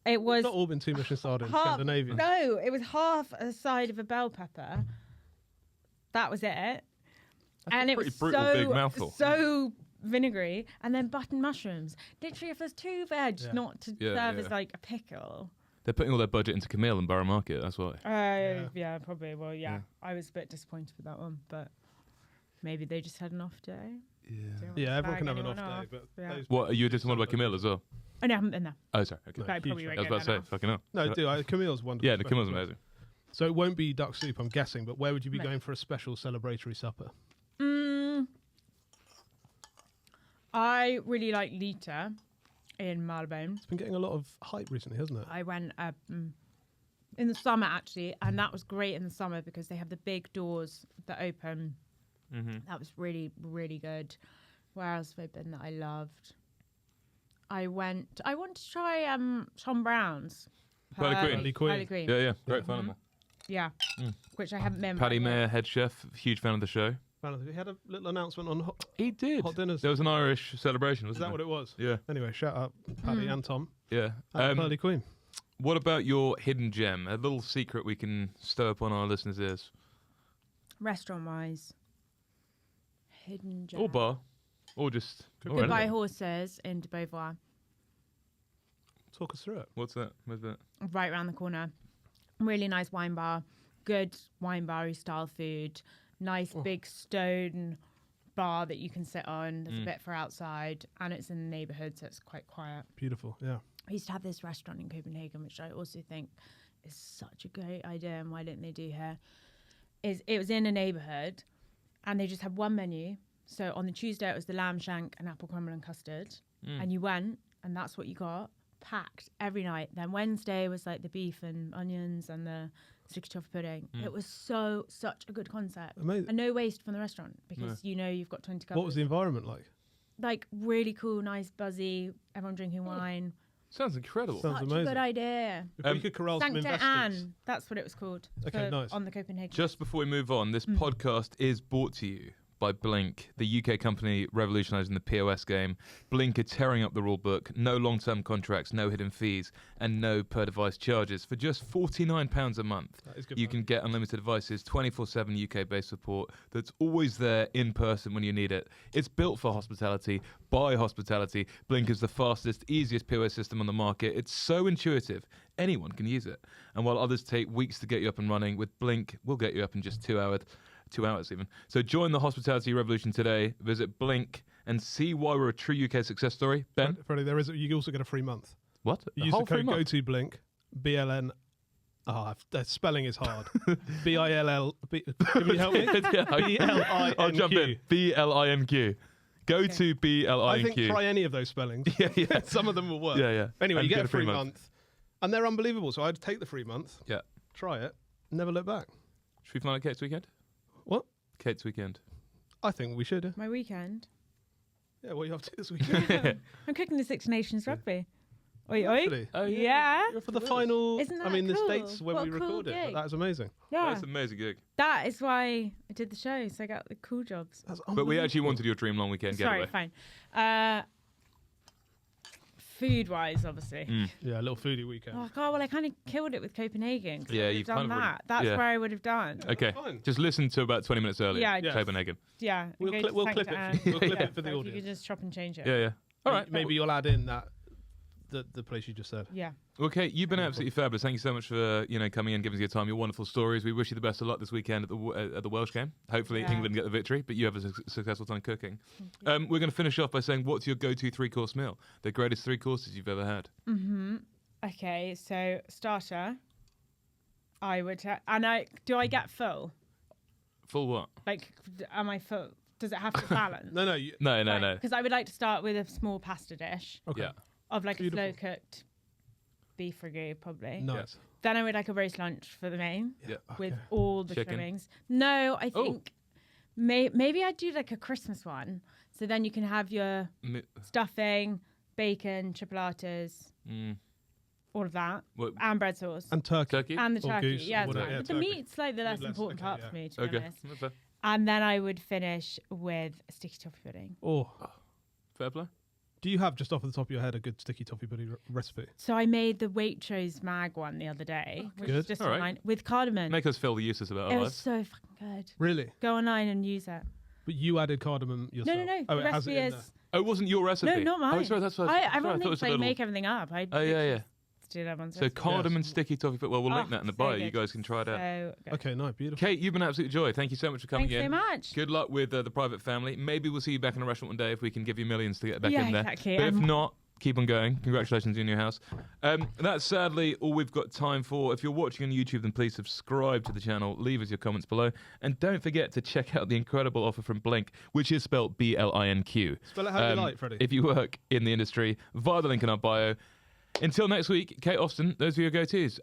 [SPEAKER 3] It was...
[SPEAKER 2] It's not all been 2 Michelin starred in Scandinavian.
[SPEAKER 3] No, it was half a side of a bell pepper. That was it. And it was
[SPEAKER 1] brutal, big mouthful.
[SPEAKER 3] So vinegary. And then button mushrooms. Literally, if there's 2 veg, not to serve as a pickle...
[SPEAKER 1] They're putting all their budget into Camille and Borough Market, that's why.
[SPEAKER 3] Yeah, probably. Well, I was a bit disappointed with that one, but maybe they just had an off day.
[SPEAKER 2] Yeah, everyone can have an off day. But
[SPEAKER 1] what, are you disappointed by Camille as well?
[SPEAKER 3] Oh, no, I haven't been there.
[SPEAKER 1] Oh, sorry. Okay.
[SPEAKER 3] I probably won't
[SPEAKER 1] I was about to say, fucking hell.
[SPEAKER 2] No, Camille's wonderful.
[SPEAKER 1] Yeah, the Camille's amazing.
[SPEAKER 2] So it won't be duck soup, I'm guessing, but where would you be going for a special celebratory supper?
[SPEAKER 3] I really like Lita in Marylebone.
[SPEAKER 2] It's been getting a lot of hype recently, hasn't it?
[SPEAKER 3] I went in the summer, actually, and that was great in the summer because they have the big doors that open. That was really, really good. Where else have I been that I loved? I want to try Tom Brown's.
[SPEAKER 1] Pearly
[SPEAKER 2] Queen.
[SPEAKER 1] Yeah. Great fan of that.
[SPEAKER 3] Yeah, which I haven't been.
[SPEAKER 1] Paddy Mayer, head chef, huge fan of the show.
[SPEAKER 2] He had a little announcement on
[SPEAKER 1] He did.
[SPEAKER 2] hot dinners.
[SPEAKER 1] There was an Irish celebration,
[SPEAKER 2] Is
[SPEAKER 1] wasn't
[SPEAKER 2] that
[SPEAKER 1] there?
[SPEAKER 2] what it was?
[SPEAKER 1] Yeah.
[SPEAKER 2] Anyway, shout out Paddy and Tom.
[SPEAKER 1] Yeah.
[SPEAKER 2] And Pearly Queen.
[SPEAKER 1] What about your hidden gem? A little secret we can stow up on our listeners' ears.
[SPEAKER 3] Restaurant-wise, hidden gem.
[SPEAKER 1] Or bar. Or just...
[SPEAKER 3] Goodbye Horses in de Beauvoir.
[SPEAKER 2] Talk us through it.
[SPEAKER 1] What's that? Where's that?
[SPEAKER 3] Right around the corner. Really nice wine bar. Good wine bar-y style food. Nice big stone bar that you can sit on. There's a bit for outside. And it's in the neighbourhood, so it's quite quiet.
[SPEAKER 2] Beautiful, yeah.
[SPEAKER 3] I used to have this restaurant in Copenhagen, which I also think is such a great idea, and why didn't they do here? It was in a neighbourhood, and they just had one menu. So on the Tuesday, it was the lamb shank and apple crumble and custard. And you went, and that's what you got, packed every night. Then Wednesday was like the beef and onions and the sticky toffee pudding. It was such a good concept.
[SPEAKER 2] Amazing.
[SPEAKER 3] And no waste from the restaurant, because you've got 20 covers.
[SPEAKER 2] What was the environment like?
[SPEAKER 3] Like really cool, nice, buzzy, everyone drinking wine.
[SPEAKER 1] Sounds incredible.
[SPEAKER 2] Sounds
[SPEAKER 3] Such
[SPEAKER 2] amazing.
[SPEAKER 3] a good idea.
[SPEAKER 2] If we could corral some
[SPEAKER 3] Sancta
[SPEAKER 2] investors.
[SPEAKER 3] Anne, that's what it was called.
[SPEAKER 2] Okay, nice.
[SPEAKER 3] On the Copenhagen.
[SPEAKER 1] Just before we move on, this podcast is brought to you by Blink, the UK company revolutionising the POS game. Blink are tearing up the rule book. No long-term contracts, no hidden fees, and no per-device charges. For just £49 a month,
[SPEAKER 2] That is good
[SPEAKER 1] you
[SPEAKER 2] value.
[SPEAKER 1] can get unlimited devices, 24/7 UK-based support that's always there in person when you need it. It's built for hospitality, by hospitality. Blink is the fastest, easiest POS system on the market. It's so intuitive, anyone can use it. And while others take weeks to get you up and running, with Blink, we'll get you up in just 2 hours. 2 hours even. So join the hospitality revolution today. Visit Blink and see why we're a true UK success story. Ben?
[SPEAKER 2] Freddie, you also get a free month.
[SPEAKER 1] What?
[SPEAKER 2] You use the code GoToBlink, BLN. The spelling is hard. BILL. Can you help me? BLINQ.
[SPEAKER 1] I'll jump in. BLINQ. Go to BLINQ.
[SPEAKER 2] I think try any of those spellings.
[SPEAKER 1] Yeah.
[SPEAKER 2] Some of them will work.
[SPEAKER 1] Yeah.
[SPEAKER 2] Anyway,
[SPEAKER 1] And
[SPEAKER 2] you get a free month. And they're unbelievable. So I'd take the free month.
[SPEAKER 1] Yeah.
[SPEAKER 2] Try it. Never look back.
[SPEAKER 1] Should we find out Kate's weekend?
[SPEAKER 2] What?
[SPEAKER 1] Kate's weekend.
[SPEAKER 2] I think we should.
[SPEAKER 3] My weekend.
[SPEAKER 2] Yeah, what are you up to this weekend?
[SPEAKER 3] I'm cooking the Six Nations rugby. Oi, oi.
[SPEAKER 2] Really?
[SPEAKER 1] Oh,
[SPEAKER 3] Yeah.
[SPEAKER 2] For the final,
[SPEAKER 3] Isn't that
[SPEAKER 2] the
[SPEAKER 3] cool?
[SPEAKER 2] States when
[SPEAKER 3] What
[SPEAKER 2] we
[SPEAKER 3] a cool
[SPEAKER 2] record it.
[SPEAKER 3] gig.
[SPEAKER 2] That is amazing.
[SPEAKER 3] Yeah.
[SPEAKER 1] That's an amazing gig.
[SPEAKER 3] That is why I did the show, so I got the cool jobs.
[SPEAKER 2] That's
[SPEAKER 1] But we actually wanted your dream long weekend
[SPEAKER 3] Sorry,
[SPEAKER 1] getaway.
[SPEAKER 3] fine. Food-wise, obviously.
[SPEAKER 2] Yeah, a little foodie weekend.
[SPEAKER 3] Oh, God, well, I kind of killed it with Copenhagen. 'Cause
[SPEAKER 1] Yeah,
[SPEAKER 3] I would
[SPEAKER 1] you've
[SPEAKER 3] have done
[SPEAKER 1] kind of
[SPEAKER 3] that. That's
[SPEAKER 1] yeah.
[SPEAKER 3] where I would have done.
[SPEAKER 1] Okay.
[SPEAKER 2] Fine.
[SPEAKER 1] Just listen to about 20 minutes earlier.
[SPEAKER 3] Yeah,
[SPEAKER 2] Yeah.
[SPEAKER 1] Copenhagen.
[SPEAKER 3] Yeah. and
[SPEAKER 2] We'll
[SPEAKER 3] go
[SPEAKER 2] clip-
[SPEAKER 3] to
[SPEAKER 2] we'll clip
[SPEAKER 3] Sancta
[SPEAKER 2] it.
[SPEAKER 3] Anne.
[SPEAKER 2] We'll clip
[SPEAKER 3] Yeah,
[SPEAKER 2] it for the
[SPEAKER 3] if
[SPEAKER 2] audience.
[SPEAKER 3] You could just chop and change it.
[SPEAKER 1] Yeah. All right.
[SPEAKER 2] Maybe you'll add in the place you just said.
[SPEAKER 3] Yeah.
[SPEAKER 1] Okay, you've been absolutely fabulous. Thank you so much for coming in, giving us your time, your wonderful stories. We wish you the best of luck this weekend at the Welsh game. Hopefully
[SPEAKER 3] Yeah.
[SPEAKER 1] England get the victory, but you have a successful time cooking. We're going to finish off by saying, what's your go-to 3-course meal? The greatest 3 courses you've ever had?
[SPEAKER 3] Okay, so starter, I would, do I get full?
[SPEAKER 1] Full what?
[SPEAKER 3] Like, am I full? Does it have to balance?
[SPEAKER 2] No.
[SPEAKER 1] No.
[SPEAKER 3] Because I would like to start with a small pasta dish
[SPEAKER 2] Okay.
[SPEAKER 1] Yeah.
[SPEAKER 3] of like
[SPEAKER 2] Beautiful.
[SPEAKER 3] a slow-cooked beef ragu, probably.
[SPEAKER 2] Nice.
[SPEAKER 3] Then I would like a roast lunch for the main
[SPEAKER 1] Yeah.
[SPEAKER 3] with
[SPEAKER 2] Okay.
[SPEAKER 3] all the
[SPEAKER 1] Chicken.
[SPEAKER 3] trimmings. No, I
[SPEAKER 1] Oh.
[SPEAKER 3] think maybe I'd do like a Christmas one. So then you can have your stuffing, bacon, chipolatas, all of that,
[SPEAKER 1] What,
[SPEAKER 3] and bread sauce.
[SPEAKER 2] And turkey.
[SPEAKER 1] turkey?
[SPEAKER 3] And the
[SPEAKER 2] Or
[SPEAKER 3] turkey,
[SPEAKER 2] goose,
[SPEAKER 3] yeah,
[SPEAKER 2] or whatever,
[SPEAKER 3] but the
[SPEAKER 2] turkey.
[SPEAKER 3] meat's like the less
[SPEAKER 2] Less,
[SPEAKER 3] important
[SPEAKER 2] okay,
[SPEAKER 3] part
[SPEAKER 2] yeah.
[SPEAKER 3] for me, to be
[SPEAKER 1] Okay.
[SPEAKER 3] honest.
[SPEAKER 1] That's fair.
[SPEAKER 3] And then I would finish with a sticky toffee pudding.
[SPEAKER 2] Oh,
[SPEAKER 1] Fair play.
[SPEAKER 2] do you have, just off the top of your head, a good sticky toffee pudding recipe?
[SPEAKER 3] So I made the Waitrose mag one the other day, which
[SPEAKER 2] Good.
[SPEAKER 3] is just
[SPEAKER 1] All right.
[SPEAKER 3] online, with cardamom.
[SPEAKER 1] Make us feel the useless about
[SPEAKER 3] It
[SPEAKER 1] our
[SPEAKER 3] was
[SPEAKER 1] lives.
[SPEAKER 3] so fucking good.
[SPEAKER 2] Really?
[SPEAKER 3] Go online and use it.
[SPEAKER 2] But you added cardamom yourself?
[SPEAKER 3] No.
[SPEAKER 2] Oh,
[SPEAKER 3] The
[SPEAKER 2] it has it
[SPEAKER 3] recipe
[SPEAKER 2] in
[SPEAKER 3] is.
[SPEAKER 1] Oh, it wasn't your recipe?
[SPEAKER 3] No, not mine.
[SPEAKER 1] Oh, sorry, that's what
[SPEAKER 3] Everyone
[SPEAKER 1] thought it was
[SPEAKER 3] thinks
[SPEAKER 1] a
[SPEAKER 3] I
[SPEAKER 1] little...
[SPEAKER 3] make everything up. I
[SPEAKER 1] Oh, yeah.
[SPEAKER 3] do that one.
[SPEAKER 1] So cardamom and sticky toffee. Well, we'll link that in the
[SPEAKER 3] so
[SPEAKER 1] bio.
[SPEAKER 3] good.
[SPEAKER 1] You guys can try it out.
[SPEAKER 3] So good.
[SPEAKER 2] Okay, no, beautiful.
[SPEAKER 1] Kate, you've been an absolute joy. Thank you so much for coming
[SPEAKER 3] Thanks
[SPEAKER 1] in.
[SPEAKER 3] so much.
[SPEAKER 1] Good luck with the private family. Maybe we'll see you back in a restaurant one day if we can give you millions to get back
[SPEAKER 3] Yeah,
[SPEAKER 1] in there.
[SPEAKER 3] exactly.
[SPEAKER 1] But if not, keep on going. Congratulations on your house. That's sadly all we've got time for. If you're watching on YouTube, then please subscribe to the channel. Leave us your comments below. And don't forget to check out the incredible offer from Blink, which is spelled BLINQ.
[SPEAKER 2] Spell it how you like, Freddie.
[SPEAKER 1] If you work in the industry, via the link in our bio. Until next week, Kate Austen, those are your go-tos.